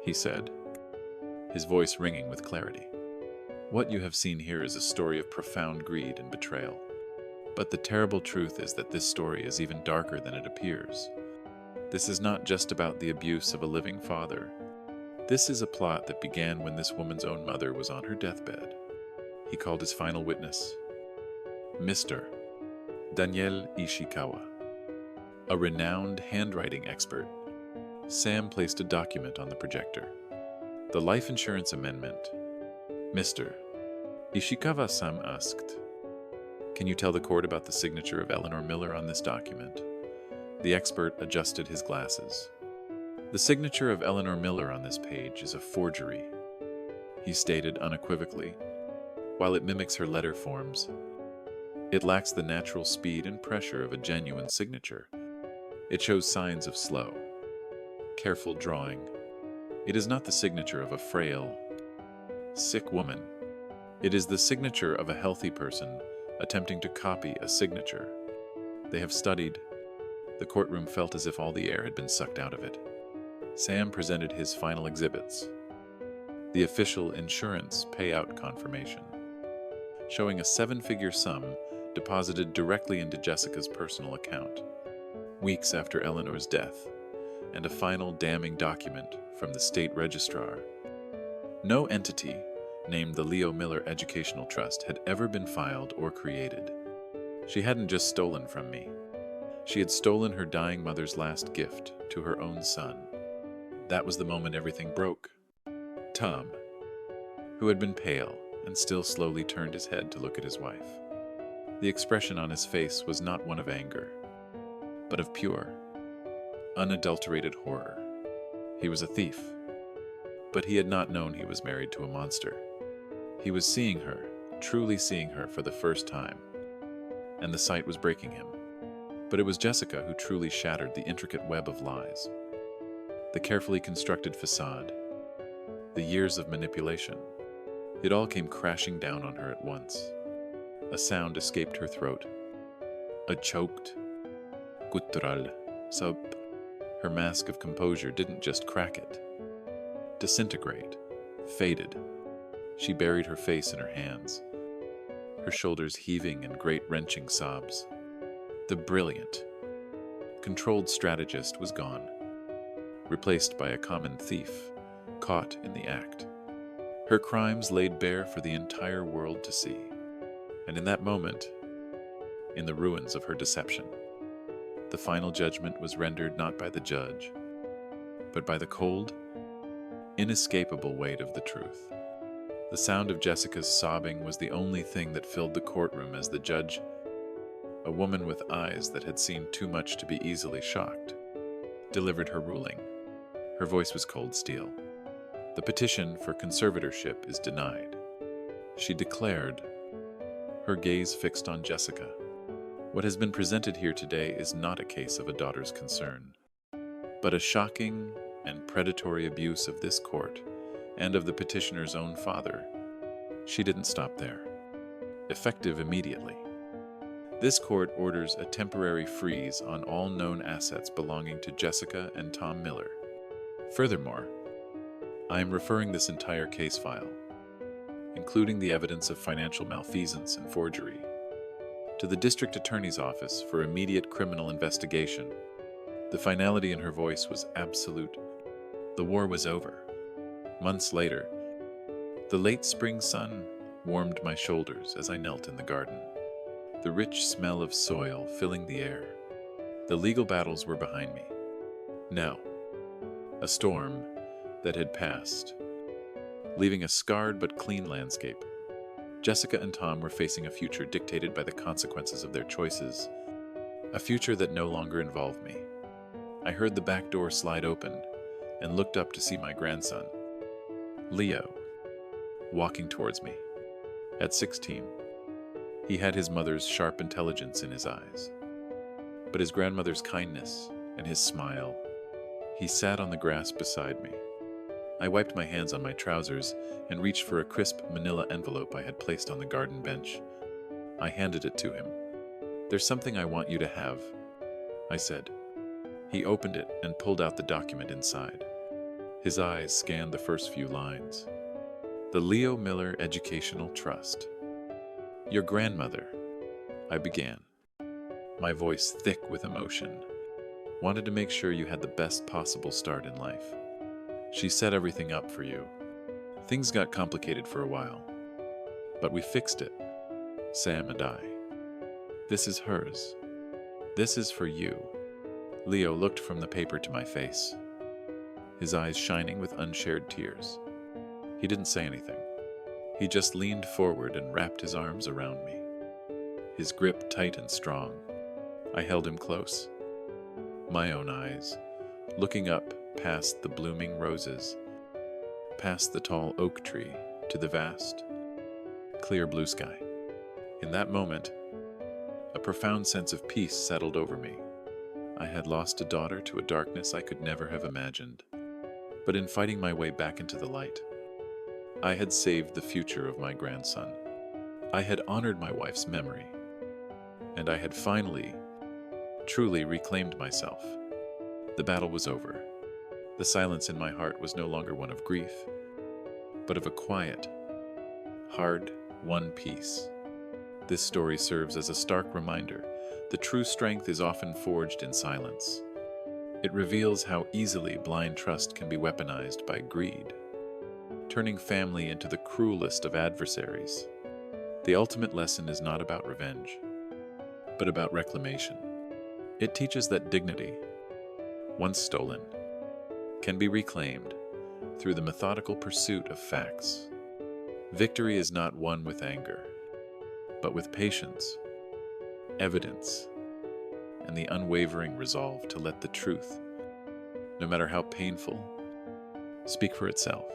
he said, his voice ringing with clarity. What you have seen here is a story of profound greed and betrayal. But the terrible truth is that this story is even darker than it appears. This is not just about the abuse of a living father. This is a plot that began when this woman's own mother was on her deathbed. He called his final witness, Mr. Daniel Ishikawa, a renowned handwriting expert. Sam placed a document on the projector. The life insurance amendment. Mr. Ishikawa-san asked, "Can you tell the court about the signature of Eleanor Miller on this document?" The expert adjusted his glasses. "The signature of Eleanor Miller on this page is a forgery," he stated unequivocally. "While it mimics her letter forms, it lacks the natural speed and pressure of a genuine signature. It shows signs of slow, careful drawing. It is not the signature of a frail, sick woman. It is the signature of a healthy person attempting to copy a signature. They have studied." The courtroom felt as if all the air had been sucked out of it. Sam presented his final exhibits. The official insurance payout confirmation, showing a 7-figure sum deposited directly into Jessica's personal account, weeks after Eleanor's death, and a final damning document from the state registrar. No entity named the Leo Miller Educational Trust had ever been filed or created. She hadn't just stolen from me. She had stolen her dying mother's last gift to her own son. That was the moment everything broke. Tom, who had been pale and still slowly turned his head to look at his wife. The expression on his face was not one of anger, but of pure, unadulterated horror. He was a thief, but he had not known he was married to a monster. He was seeing her, truly seeing her for the first time, and the sight was breaking him. But it was Jessica who truly shattered the intricate web of lies. The carefully constructed facade, the years of manipulation. It all came crashing down on her at once. A sound escaped her throat. A choked, guttural sob. Her mask of composure didn't just crack it, disintegrate, faded. She buried her face in her hands, her shoulders heaving in great wrenching sobs. The brilliant, controlled strategist was gone, replaced by a common thief, caught in the act. Her crimes laid bare for the entire world to see. And in that moment, in the ruins of her deception, the final judgment was rendered not by the judge, but by the cold, inescapable weight of the truth. The sound of Jessica's sobbing was the only thing that filled the courtroom as the judge, a woman with eyes that had seen too much to be easily shocked, delivered her ruling. Her voice was cold steel. The petition for conservatorship is denied. She declared, her gaze fixed on Jessica. What has been presented here today is not a case of a daughter's concern, but a shocking and predatory abuse of this court and of the petitioner's own father. She didn't stop there. Effective immediately, this court orders a temporary freeze on all known assets belonging to Jessica and Tom Miller. Furthermore, I am referring this entire case file, including the evidence of financial malfeasance and forgery, to the district attorney's office for immediate criminal investigation. The finality in her voice was absolute. The war was over. Months later, the late spring sun warmed my shoulders as I knelt in the garden, the rich smell of soil filling the air. The legal battles were behind me. Now, a storm that had passed, leaving a scarred but clean landscape. Jessica and Tom were facing a future dictated by the consequences of their choices, a future that no longer involved me. I heard the back door slide open and looked up to see my grandson, Leo, walking towards me. At 16, he had his mother's sharp intelligence in his eyes, but his grandmother's kindness and his smile. He sat on the grass beside me. I wiped my hands on my trousers and reached for a crisp manila envelope I had placed on the garden bench. I handed it to him. "There's something I want you to have," I said. He opened it and pulled out the document inside. His eyes scanned the first few lines. The Leo Miller Educational Trust. Your grandmother, I began, my voice thick with emotion, wanted to make sure you had the best possible start in life. She set everything up for you. Things got complicated for a while, but we fixed it, Sam and I. This is hers. This is for you. Leo looked from the paper to my face, his eyes shining with unshared tears. He didn't say anything. He just leaned forward and wrapped his arms around me, his grip tight and strong. I held him close, my own eyes, looking up past the blooming roses, past the tall oak tree to the vast, clear blue sky. In that moment, a profound sense of peace settled over me. I had lost a daughter to a darkness I could never have imagined, but in fighting my way back into the light, I had saved the future of my grandson. I had honored my wife's memory, and I had finally, truly reclaimed myself. The battle was over. The silence in my heart was no longer one of grief, but of a quiet, hard-won peace. This story serves as a stark reminder that true strength is often forged in silence. It reveals how easily blind trust can be weaponized by greed, turning family into the cruelest of adversaries. The ultimate lesson is not about revenge, but about reclamation. It teaches that dignity, once stolen, can be reclaimed through the methodical pursuit of facts. Victory is not won with anger, but with patience, evidence, and the unwavering resolve to let the truth, no matter how painful, speak for itself.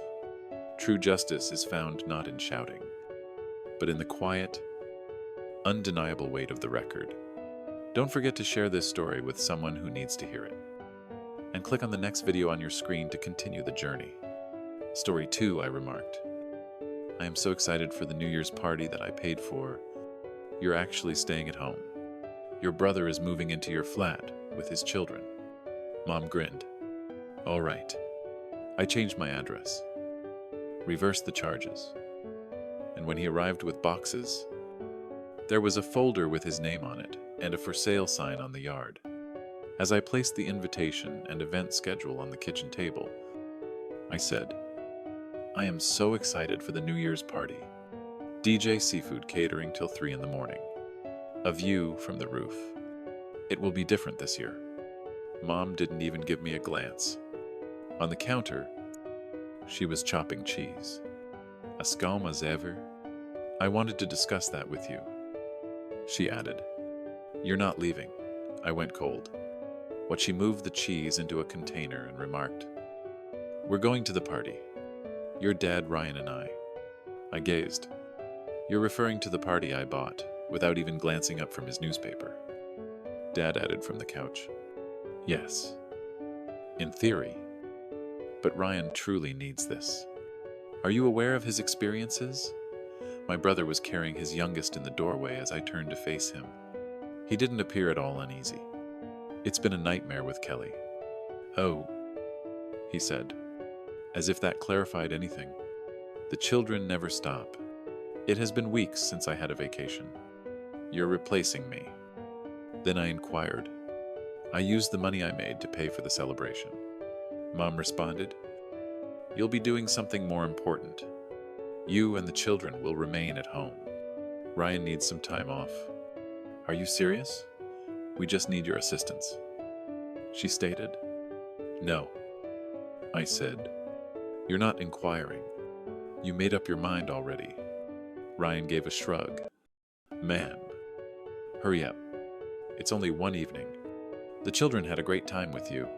True justice is found not in shouting, but in the quiet, undeniable weight of the record. Don't forget to share this story with someone who needs to hear it. And click on the next video on your screen to continue the journey. Story 2, I remarked. I am so excited for the New Year's party that I paid for. You're actually staying at home. Your brother is moving into your flat with his children. Mom grinned. All right. I changed my address, reversed the charges, and when he arrived with boxes, there was a folder with his name on it and a for sale sign on the yard. As I placed the invitation and event schedule on the kitchen table, I said, I am so excited for the New Year's party. DJ Seafood catering till 3 in the morning. A view from the roof. It will be different this year. Mom didn't even give me a glance. On the counter, she was chopping cheese. As calm as ever. I wanted to discuss that with you. She added, You're not leaving. I went cold. What she moved the cheese into a container and remarked, We're going to the party. Your dad, Ryan, and I. I gazed. You're referring to the party I bought, without even glancing up from his newspaper. Dad added from the couch. Yes. In theory. But Ryan truly needs this. Are you aware of his experiences? My brother was carrying his youngest in the doorway as I turned to face him. He didn't appear at all uneasy. It's been a nightmare with Kelly. Oh, he said, as if that clarified anything. The children never stop. It has been weeks since I had a vacation. You're replacing me. Then I inquired. I used the money I made to pay for the celebration. Mom responded, You'll be doing something more important. You and the children will remain at home. Ryan needs some time off. Are you serious? We just need your assistance. She stated. No. I said, You're not inquiring. You made up your mind already. Ryan gave a shrug. Ma'am, hurry up. It's only one evening. The children had a great time with you.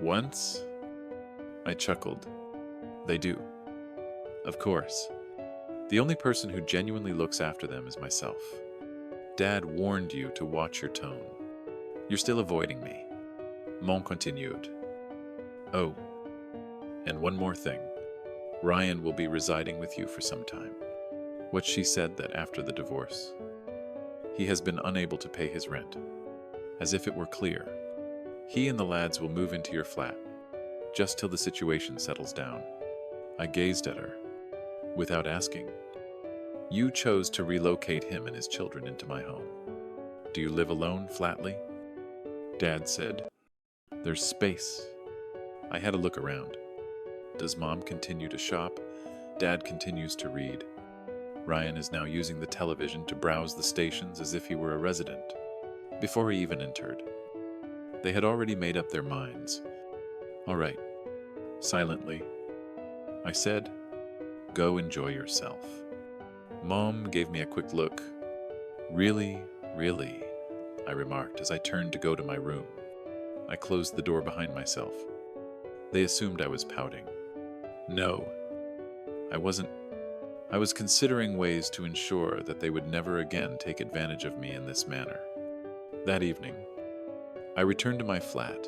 Once? I chuckled. They do. Of course. The only person who genuinely looks after them is myself. Dad warned you to watch your tone. You're still avoiding me. Mon continued. Oh, and one more thing. Ryan will be residing with you for some time. What she said that after the divorce, he has been unable to pay his rent. As if it were clear, he and the lads will move into your flat, just till the situation settles down. I gazed at her, without asking. You chose to relocate him and his children into my home. Do you live alone, flatly? Dad said, "There's space." I had a look around. Does Mom continue to shop? Dad continues to read. Ryan is now using the television to browse the stations as if he were a resident, before he even entered. They had already made up their minds. All right, silently, I said, "Go enjoy yourself." Mom gave me a quick look. Really, really, I remarked as I turned to go to my room. I closed the door behind myself. They assumed I was pouting. No, I wasn't. I was considering ways to ensure that they would never again take advantage of me in this manner. That evening, I returned to my flat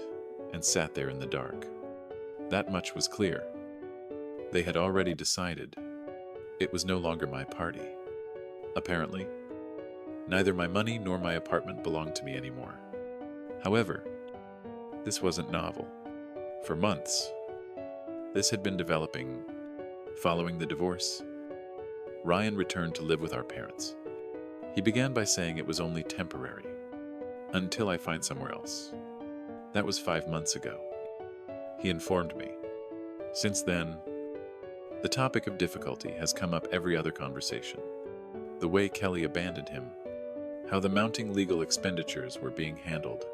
and sat there in the dark. That much was clear. They had already decided it was no longer my party. Apparently, neither my money nor my apartment belonged to me anymore. However, this wasn't novel. For months, this had been developing. Following the divorce, Ryan returned to live with our parents. He began by saying it was only temporary, until I find somewhere else. That was 5 months ago. He informed me. Since then, the topic of difficulty has come up every other conversation. The way Kelly abandoned him, how the mounting legal expenditures were being handled,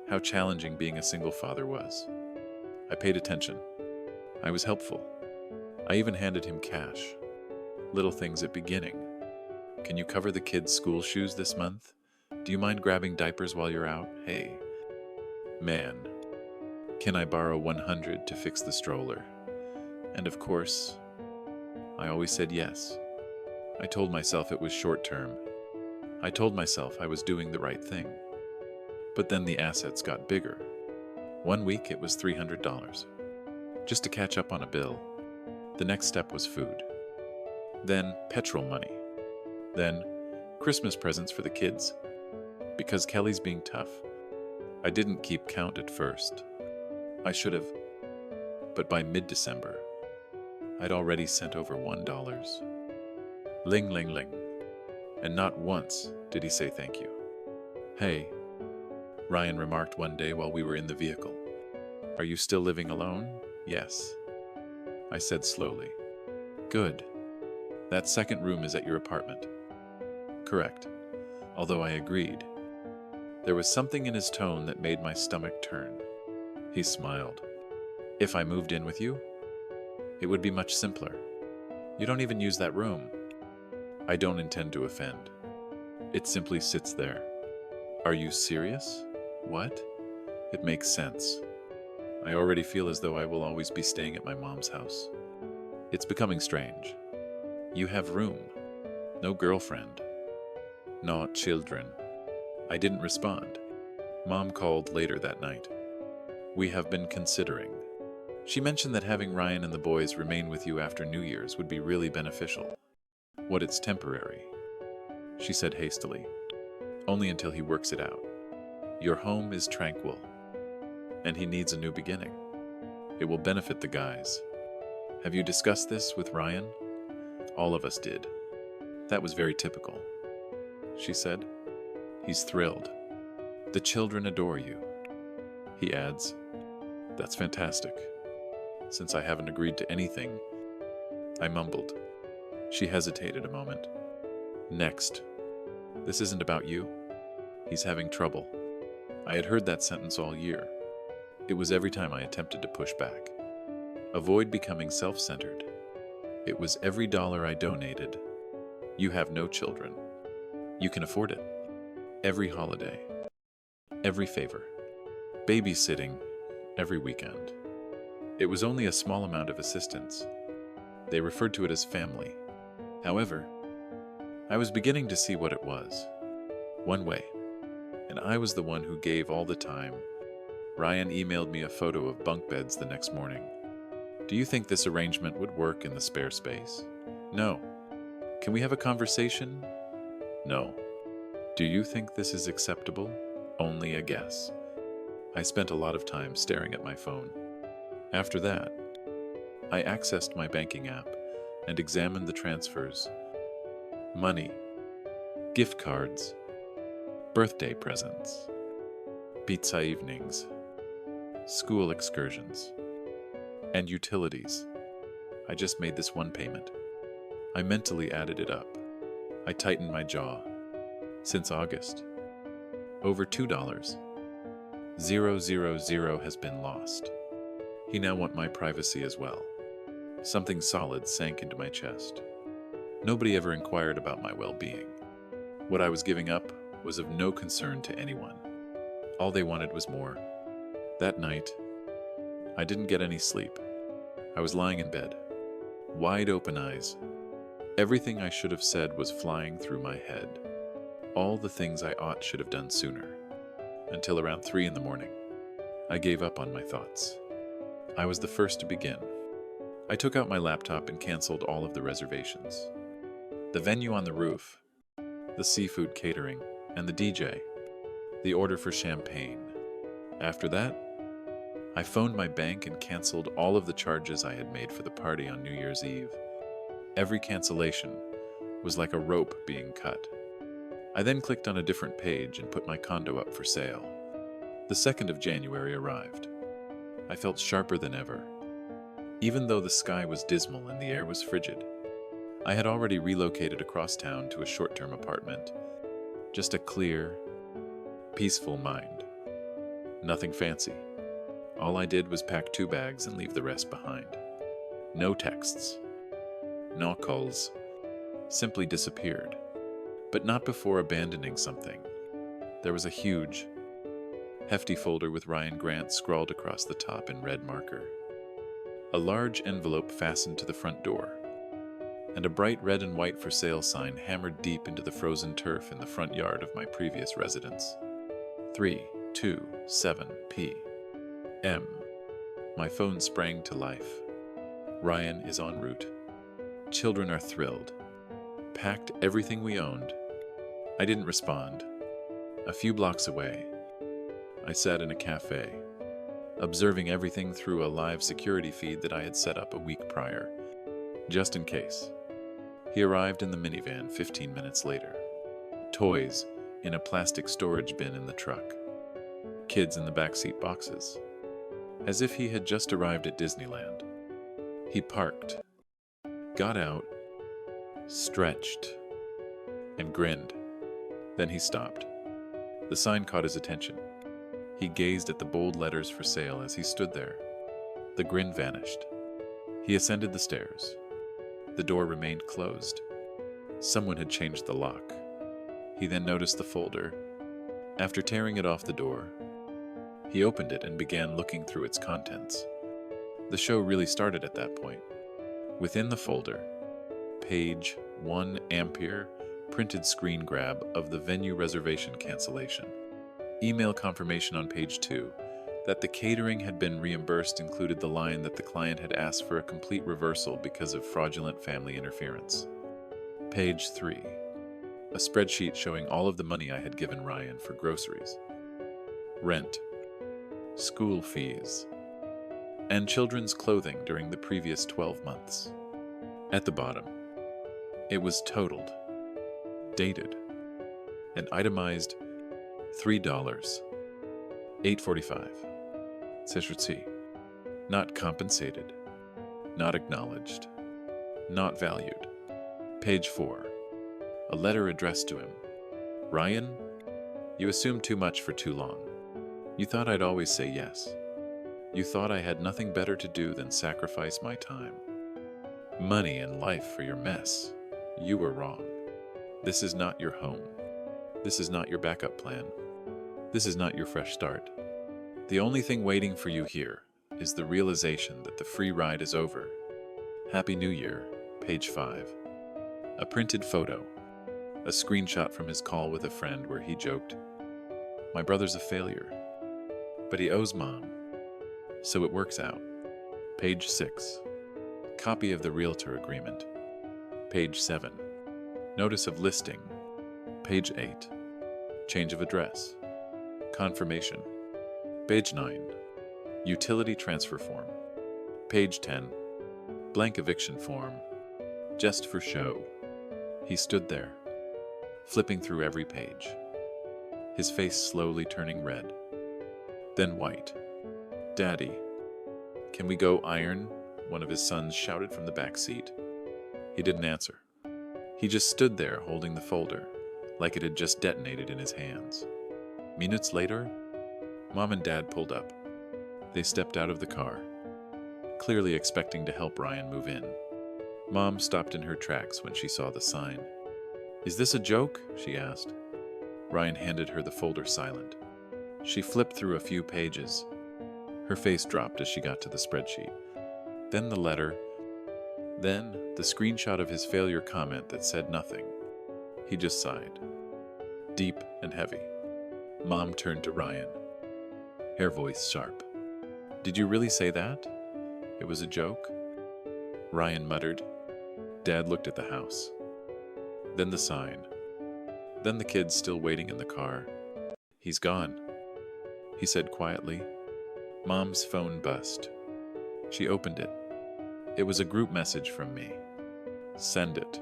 how challenging being a single father was. I paid attention. I was helpful. I even handed him cash. Little things at beginning. Can you cover the kids' school shoes this month? Do you mind grabbing diapers while you're out? Hey. Man, can I borrow 100 to fix the stroller? And of course, I always said yes. I told myself it was short term. I told myself I was doing the right thing. But then the assets got bigger. One week it was $300, just to catch up on a bill. The next step was food. Then petrol money. Then Christmas presents for the kids. Because Kelly's being tough. I didn't keep count at first. I should have. But by mid-December, I'd already sent over $1. Ling, ling, ling. And not once did he say thank you. Hey, Ryan remarked one day while we were in the vehicle. Are you still living alone? Yes. I said slowly. Good. That second room is at your apartment. Correct. Although I agreed. There was something in his tone that made my stomach turn. He smiled. If I moved in with you, it would be much simpler. You don't even use that room. I don't intend to offend. It simply sits there. Are you serious? What? It makes sense. I already feel as though I will always be staying at my mom's house. It's becoming strange. You have room. No girlfriend. Not children. I didn't respond. Mom called later that night. We have been considering. She mentioned that having Ryan and the boys remain with you after New Year's would be really beneficial. What it's temporary, she said hastily. Only until he works it out. Your home is tranquil, and he needs a new beginning. It will benefit the guys. Have you discussed this with Ryan? All of us did. That was very typical, she said. He's thrilled. The children adore you. He adds, that's fantastic. Since I haven't agreed to anything, I mumbled. She hesitated a moment. Next. This isn't about you. He's having trouble. I had heard that sentence all year. It was every time I attempted to push back. Avoid becoming self-centered. It was every dollar I donated. You have no children. You can afford it. Every holiday. Every favor. Babysitting. Every weekend. It was only a small amount of assistance. They referred to it as family. However, I was beginning to see what it was. One way. And I was the one who gave all the time. Ryan emailed me a photo of bunk beds the next morning. Do you think this arrangement would work in the spare space? No. Can we have a conversation? No. Do you think this is acceptable? Only a guess. I spent a lot of time staring at my phone. After that, I accessed my banking app, and examined the transfers. Money, gift cards, birthday presents, pizza evenings, school excursions, and utilities. I just made this one payment. I mentally added it up. I tightened my jaw. Since August. Over $2. 000 has been lost. He now want my privacy as well. Something solid sank into my chest. Nobody ever inquired about my well-being. What I was giving up was of no concern to anyone. All they wanted was more. That night, I didn't get any sleep. I was lying in bed, wide open eyes. Everything I should have said was flying through my head. All the things I should have done sooner. Until around 3 in the morning, I gave up on my thoughts. I was the first to begin. I took out my laptop and canceled all of the reservations. The venue on the roof, the seafood catering, and the DJ, the order for champagne. After that, I phoned my bank and canceled all of the charges I had made for the party on New Year's Eve. Every cancellation was like a rope being cut. I then clicked on a different page and put my condo up for sale. The 2nd of January arrived. I felt sharper than ever. Even though the sky was dismal and the air was frigid, I had already relocated across town to a short-term apartment. Just a clear, peaceful mind. Nothing fancy. All I did was pack 2 bags and leave the rest behind. No texts. No calls. Simply disappeared. But not before abandoning something. There was a huge, hefty folder with Ryan Grant scrawled across the top in red marker. A large envelope fastened to the front door, and a bright red and white for sale sign hammered deep into the frozen turf in the front yard of my previous residence. 3:27 p.m. My phone sprang to life. Ryan is en route. Children are thrilled. Packed everything we owned. I didn't respond. A few blocks away, I sat in a cafe, observing everything through a live security feed that I had set up a week prior, just in case. He arrived in the minivan 15 minutes later. Toys in a plastic storage bin in the truck. Kids in the backseat boxes. As if he had just arrived at Disneyland. He parked, got out, stretched, and grinned. Then he stopped. The sign caught his attention. He gazed at the bold letters for sale as he stood there. The grin vanished. He ascended the stairs. The door remained closed. Someone had changed the lock. He then noticed the folder. After tearing it off the door, he opened it and began looking through its contents. The show really started at that point. Within the folder, page 1 ampere printed screen grab of the venue reservation cancellation. Email confirmation on page 2 that the catering had been reimbursed included the line that the client had asked for a complete reversal because of fraudulent family interference. Page 3. A spreadsheet showing all of the money I had given Ryan for groceries, rent, school fees, and children's clothing during the previous 12 months. At the bottom, it was totaled, dated, and itemized $3, $8.45. Seshutsi. Not compensated, not acknowledged, not valued. Page 4. A letter addressed to him. Ryan, you assumed too much for too long. You thought I'd always say yes. You thought I had nothing better to do than sacrifice my time, money, and life for your mess. You were wrong. This is not your home. This is not your backup plan. This is not your fresh start. The only thing waiting for you here is the realization that the free ride is over. Happy New Year, page 5. A printed photo. A screenshot from his call with a friend where he joked, "My brother's a failure, but he owes Mom, so it works out." Page 6. Copy of the realtor agreement. Page 7. Notice of listing. Page 8. Change of address. Confirmation. Page 9. Utility transfer form. Page 10. Blank eviction form. just for show. He stood there, flipping through every page, his face slowly turning red, then white. "Daddy, can we go iron?" one of his sons shouted from the back seat. He didn't answer. He just stood there holding the folder, like it had just detonated in his hands. Minutes later, Mom and Dad pulled up. They stepped out of the car, clearly expecting to help Ryan move in. Mom stopped in her tracks when she saw the sign. "Is this a joke?" she asked. Ryan handed her the folder silent. She flipped through a few pages. Her face dropped as she got to the spreadsheet. Then the letter. Then the screenshot of his failure comment that said nothing. He just sighed, deep and heavy. Mom turned to Ryan, her voice sharp. "Did you really say that? It was a joke?" Ryan muttered. Dad looked at the house. Then the sign. Then the kids still waiting in the car. "He's gone," he said quietly. Mom's phone buzzed. She opened it. It was a group message from me. "Send it.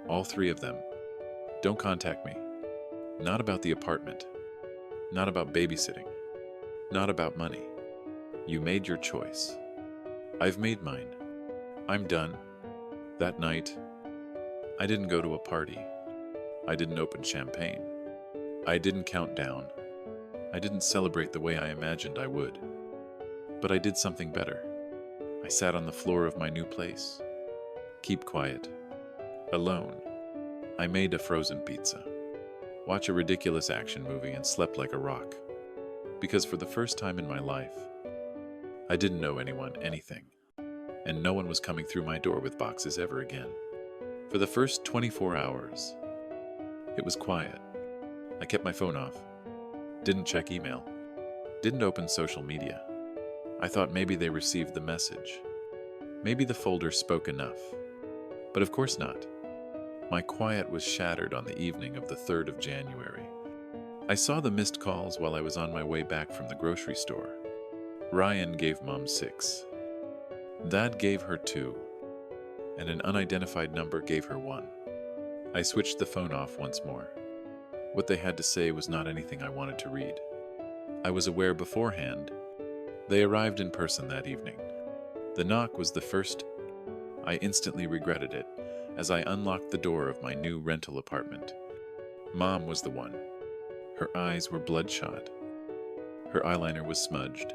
All three of them. Don't contact me. Not about the apartment. Not about babysitting. Not about money. You made your choice. I've made mine. I'm done." That night, I didn't go to a party. I didn't open champagne. I didn't count down. I didn't celebrate the way I imagined I would. But I did something better. I sat on the floor of my new place. Keep quiet. Alone. I made a frozen pizza. Watch a ridiculous action movie and slept like a rock. Because for the first time in my life, I didn't know anyone anything. And no one was coming through my door with boxes ever again. For the first 24 hours, it was quiet. I kept my phone off. Didn't check email. Didn't open social media. I thought maybe they received the message. Maybe the folder spoke enough. But of course not. My quiet was shattered on the evening of the 3rd of January. I saw the missed calls while I was on my way back from the grocery store. Ryan gave Mom 6. Dad gave her 2. And an unidentified number gave her 1. I switched the phone off once more. What they had to say was not anything I wanted to read. I was aware beforehand. They arrived in person that evening. The knock was the first. I instantly regretted it as I unlocked the door of my new rental apartment. Mom was the one. Her eyes were bloodshot. Her eyeliner was smudged.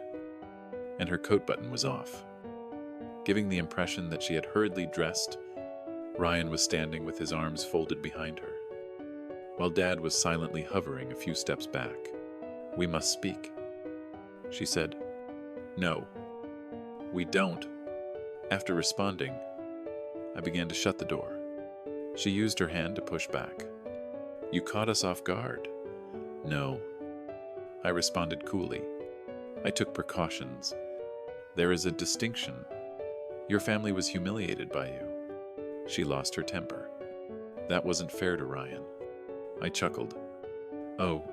And her coat button was off. Giving the impression that she had hurriedly dressed, Ryan was standing with his arms folded behind her, while Dad was silently hovering a few steps back. "We must speak," she said. "No, we don't." After responding, I began to shut the door. She used her hand to push back. "You caught us off guard." "No," I responded coolly. "I took precautions. There is a distinction. Your family was humiliated by you." She lost her temper. That wasn't fair to Ryan. I chuckled. Oh,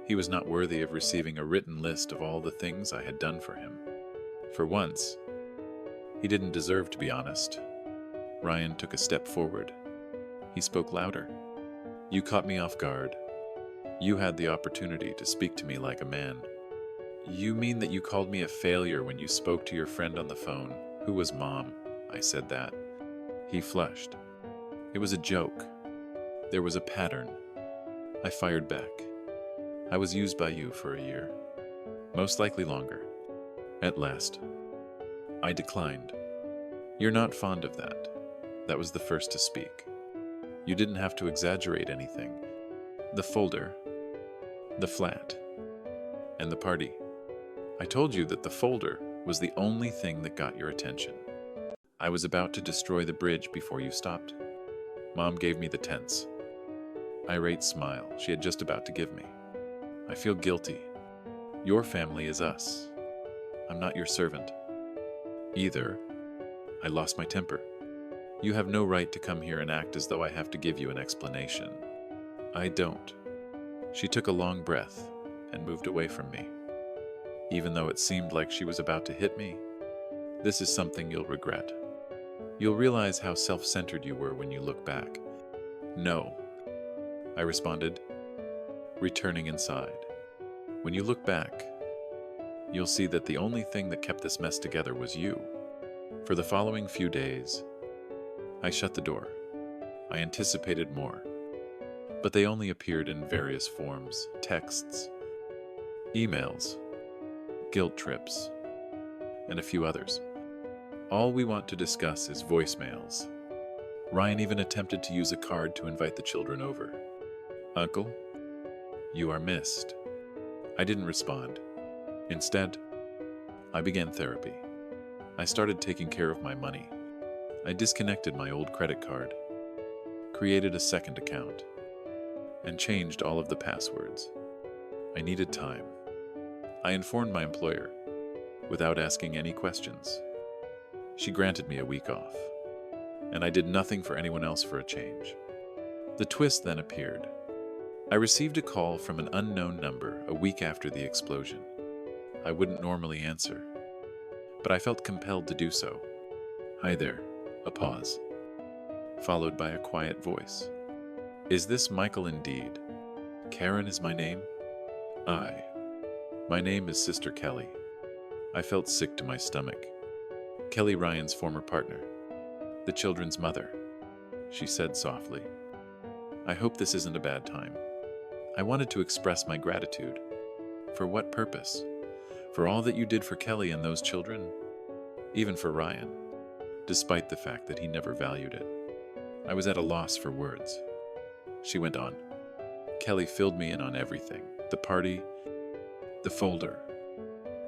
he was not worthy of receiving a written list of all the things I had done for him. For once, he didn't deserve to be honest. Ryan took a step forward. He spoke louder. "You caught me off guard. You had the opportunity to speak to me like a man." "You mean that you called me a failure when you spoke to your friend on the phone, who was Mom?" I said that. He flushed. "It was a joke. There was a pattern." I fired back. "I was used by you for a year. Most likely longer. At last." I declined. "You're not fond of that." That was the first to speak. "You didn't have to exaggerate anything. The folder, the flat, and the party. I told you that the folder was the only thing that got your attention. I was about to destroy the bridge before you stopped." Mom gave me the tense, irate smile she had just about to give me. "I feel guilty. Your family is us. I'm not your servant." Either. I lost my temper. "You have no right to come here and act as though I have to give you an explanation. I don't." She took a long breath and moved away from me. "Even though it seemed like she was about to hit me, this is something you'll regret." You'll realize how self-centered you were when you look back. No, I responded, returning inside. When you look back, you'll see that the only thing that kept this mess together was you. For the following few days, I shut the door. I anticipated more, but they only appeared in various forms: texts, emails, guilt trips, and a few others. All we want to discuss is voicemails. Ryan even attempted to use a card to invite the children over. Uncle, you are missed. I didn't respond. Instead, I began therapy. I started taking care of my money. I disconnected my old credit card, created a second account, and changed all of the passwords. I needed time. I informed my employer without asking any questions. She granted me a week off, and I did nothing for anyone else for a change. The twist then appeared. I received a call from an unknown number a week after the explosion. I wouldn't normally answer, but I felt compelled to do so. Hi there. A pause, followed by a quiet voice. Is this Michael indeed? Karen is my name? Aye. My name is Sister Kelly. I felt sick to my stomach. Kelly, Ryan's former partner, the children's mother. She said softly, I hope this isn't a bad time. I wanted to express my gratitude. For what purpose? For all that you did for Kelly and those children? Even for Ryan, despite the fact that he never valued it. I was at a loss for words. She went on. Kelly filled me in on everything: the party, the folder,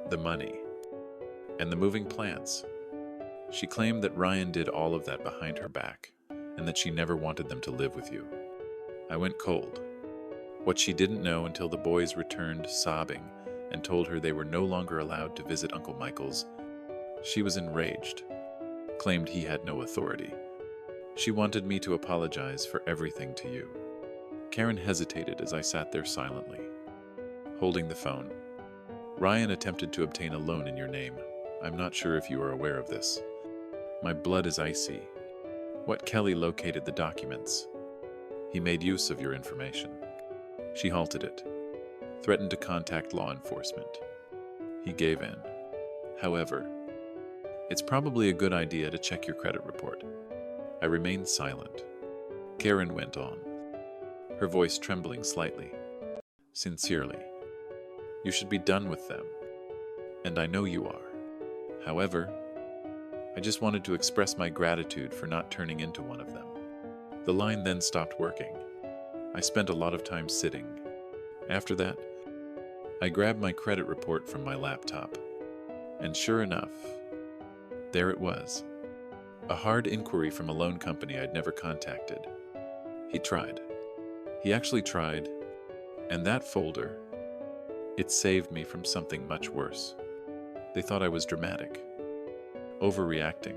the money, and the moving plants. She claimed that Ryan did all of that behind her back, and that she never wanted them to live with you. I went cold. What she didn't know until the boys returned sobbing and told her they were no longer allowed to visit Uncle Michael's. She was enraged, claimed he had no authority. She wanted me to apologize for everything to you. Karen hesitated as I sat there silently, holding the phone. Ryan attempted to obtain a loan in your name. I'm not sure if you are aware of this. My blood is icy. What Kelly located the documents. He made use of your information. She halted it, threatened to contact law enforcement. He gave in. However, it's probably a good idea to check your credit report. I remained silent. Karen went on, her voice trembling slightly. Sincerely, you should be done with them, and I know you are. However, I just wanted to express my gratitude for not turning into one of them. The line then stopped working. I spent a lot of time sitting. After that, I grabbed my credit report from my laptop, and sure enough, there it was. A hard inquiry from a loan company I'd never contacted. He tried. He actually tried, and that folder, it saved me from something much worse. They thought I was dramatic, overreacting,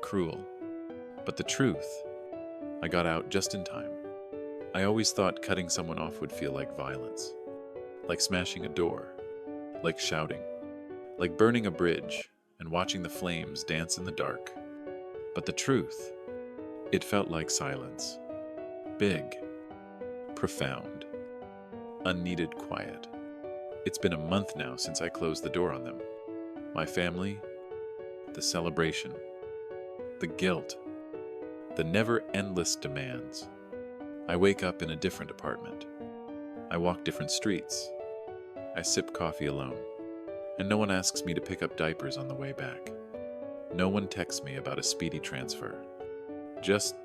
cruel. But the truth, I got out just in time. I always thought cutting someone off would feel like violence, like smashing a door, like shouting, like burning a bridge and watching the flames dance in the dark. But the truth, it felt like silence. Big, profound, unneeded quiet. It's been a month now since I closed the door on them. My family, the celebration, the guilt, the never-endless demands. I wake up in a different apartment. I walk different streets. I sip coffee alone. And no one asks me to pick up diapers on the way back. No one texts me about a speedy transfer. Just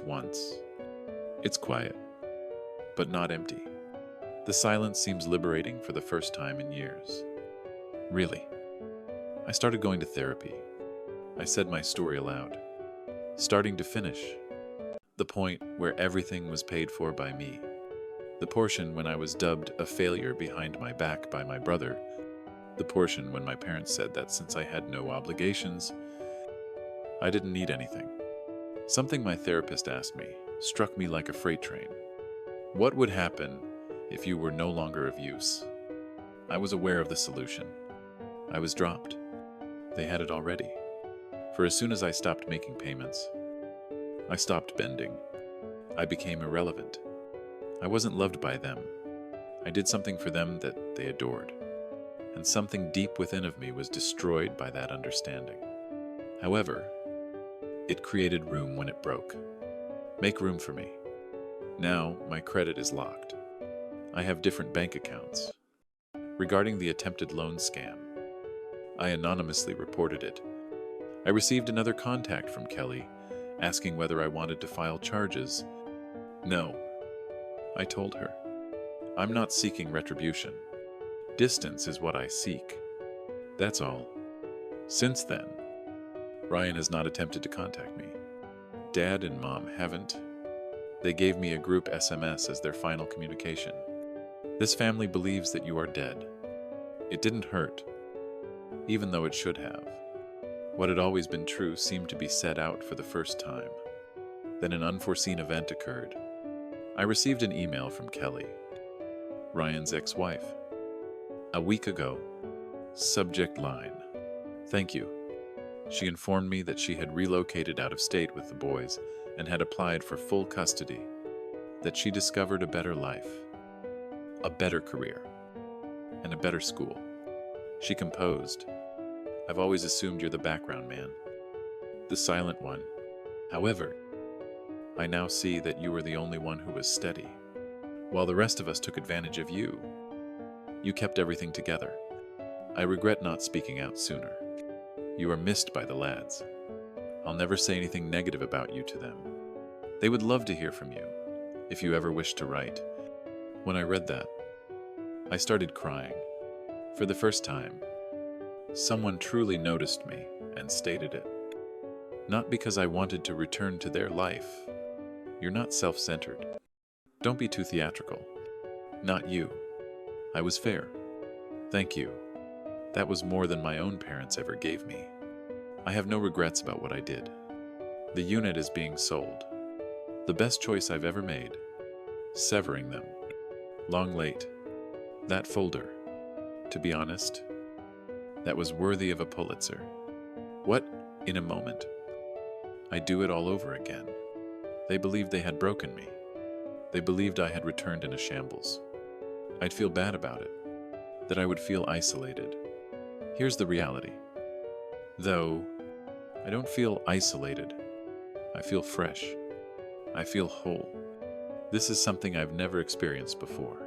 once. It's quiet, but not empty. The silence seems liberating for the first time in years. Really. I started going to therapy. I said my story aloud, starting to finish. The point where everything was paid for by me. The portion when I was dubbed a failure behind my back by my brother. The portion when my parents said that since I had no obligations, I didn't need anything. Something my therapist asked me struck me like a freight train. What would happen if you were no longer of use? I was aware of the solution. I was dropped. They had it already. For as soon as I stopped making payments, I stopped bending. I became irrelevant. I wasn't loved by them. I did something for them that they adored, and something deep within of me was destroyed by that understanding. However, it created room when it broke. Make room for me. Now, my credit is locked. I have different bank accounts. Regarding the attempted loan scam, I anonymously reported it. I received another contact from Kelly, asking whether I wanted to file charges. No, I told her. I'm not seeking retribution. Distance is what I seek. That's all. Since then, Ryan has not attempted to contact me. Dad and Mom haven't. They gave me a group SMS as their final communication. This family believes that you are dead. It didn't hurt, even though it should have. What had always been true seemed to be set out for the first time. Then an unforeseen event occurred. I received an email from Kelly, Ryan's ex-wife. A week ago. Subject line: thank you. She informed me that she had relocated out of state with the boys and had applied for full custody, that she discovered a better life, a better career, and a better school. She composed, I've always assumed you're the background man, the silent one. However, I now see that you were the only one who was steady. While the rest of us took advantage of you, you kept everything together. I regret not speaking out sooner. You are missed by the lads. I'll never say anything negative about you to them. They would love to hear from you, if you ever wish to write. When I read that, I started crying. For the first time, someone truly noticed me and stated it. Not because I wanted to return to their life. You're not self-centered. Don't be too theatrical. Not you. I was fair. Thank you. That was more than my own parents ever gave me. I have no regrets about what I did. The unit is being sold. The best choice I've ever made. Severing them. Long late. That folder. To be honest, that was worthy of a Pulitzer. What, in a moment? I do it all over again. They believed they had broken me. They believed I had returned in a shambles. I'd feel bad about it, that I would feel isolated. Here's the reality. Though, I don't feel isolated. I feel fresh. I feel whole. This is something I've never experienced before.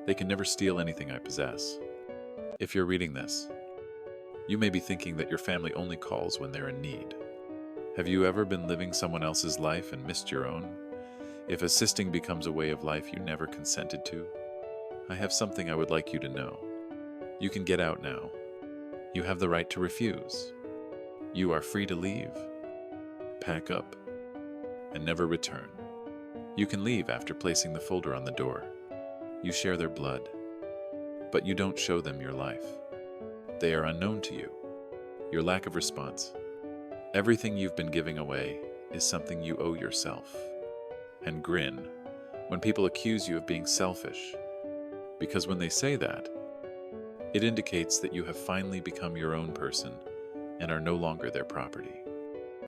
They can never steal anything I possess. If you're reading this, you may be thinking that your family only calls when they're in need. Have you ever been living someone else's life and missed your own? If assisting becomes a way of life you never consented to, I have something I would like you to know. You can get out now. You have the right to refuse. You are free to leave, pack up, and never return. You can leave after placing the folder on the door. You share their blood, but you don't show them your life. They are unknown to you. Your lack of response. Everything you've been giving away is something you owe yourself. And grin when people accuse you of being selfish, because when they say that, it indicates that you have finally become your own person and are no longer their property.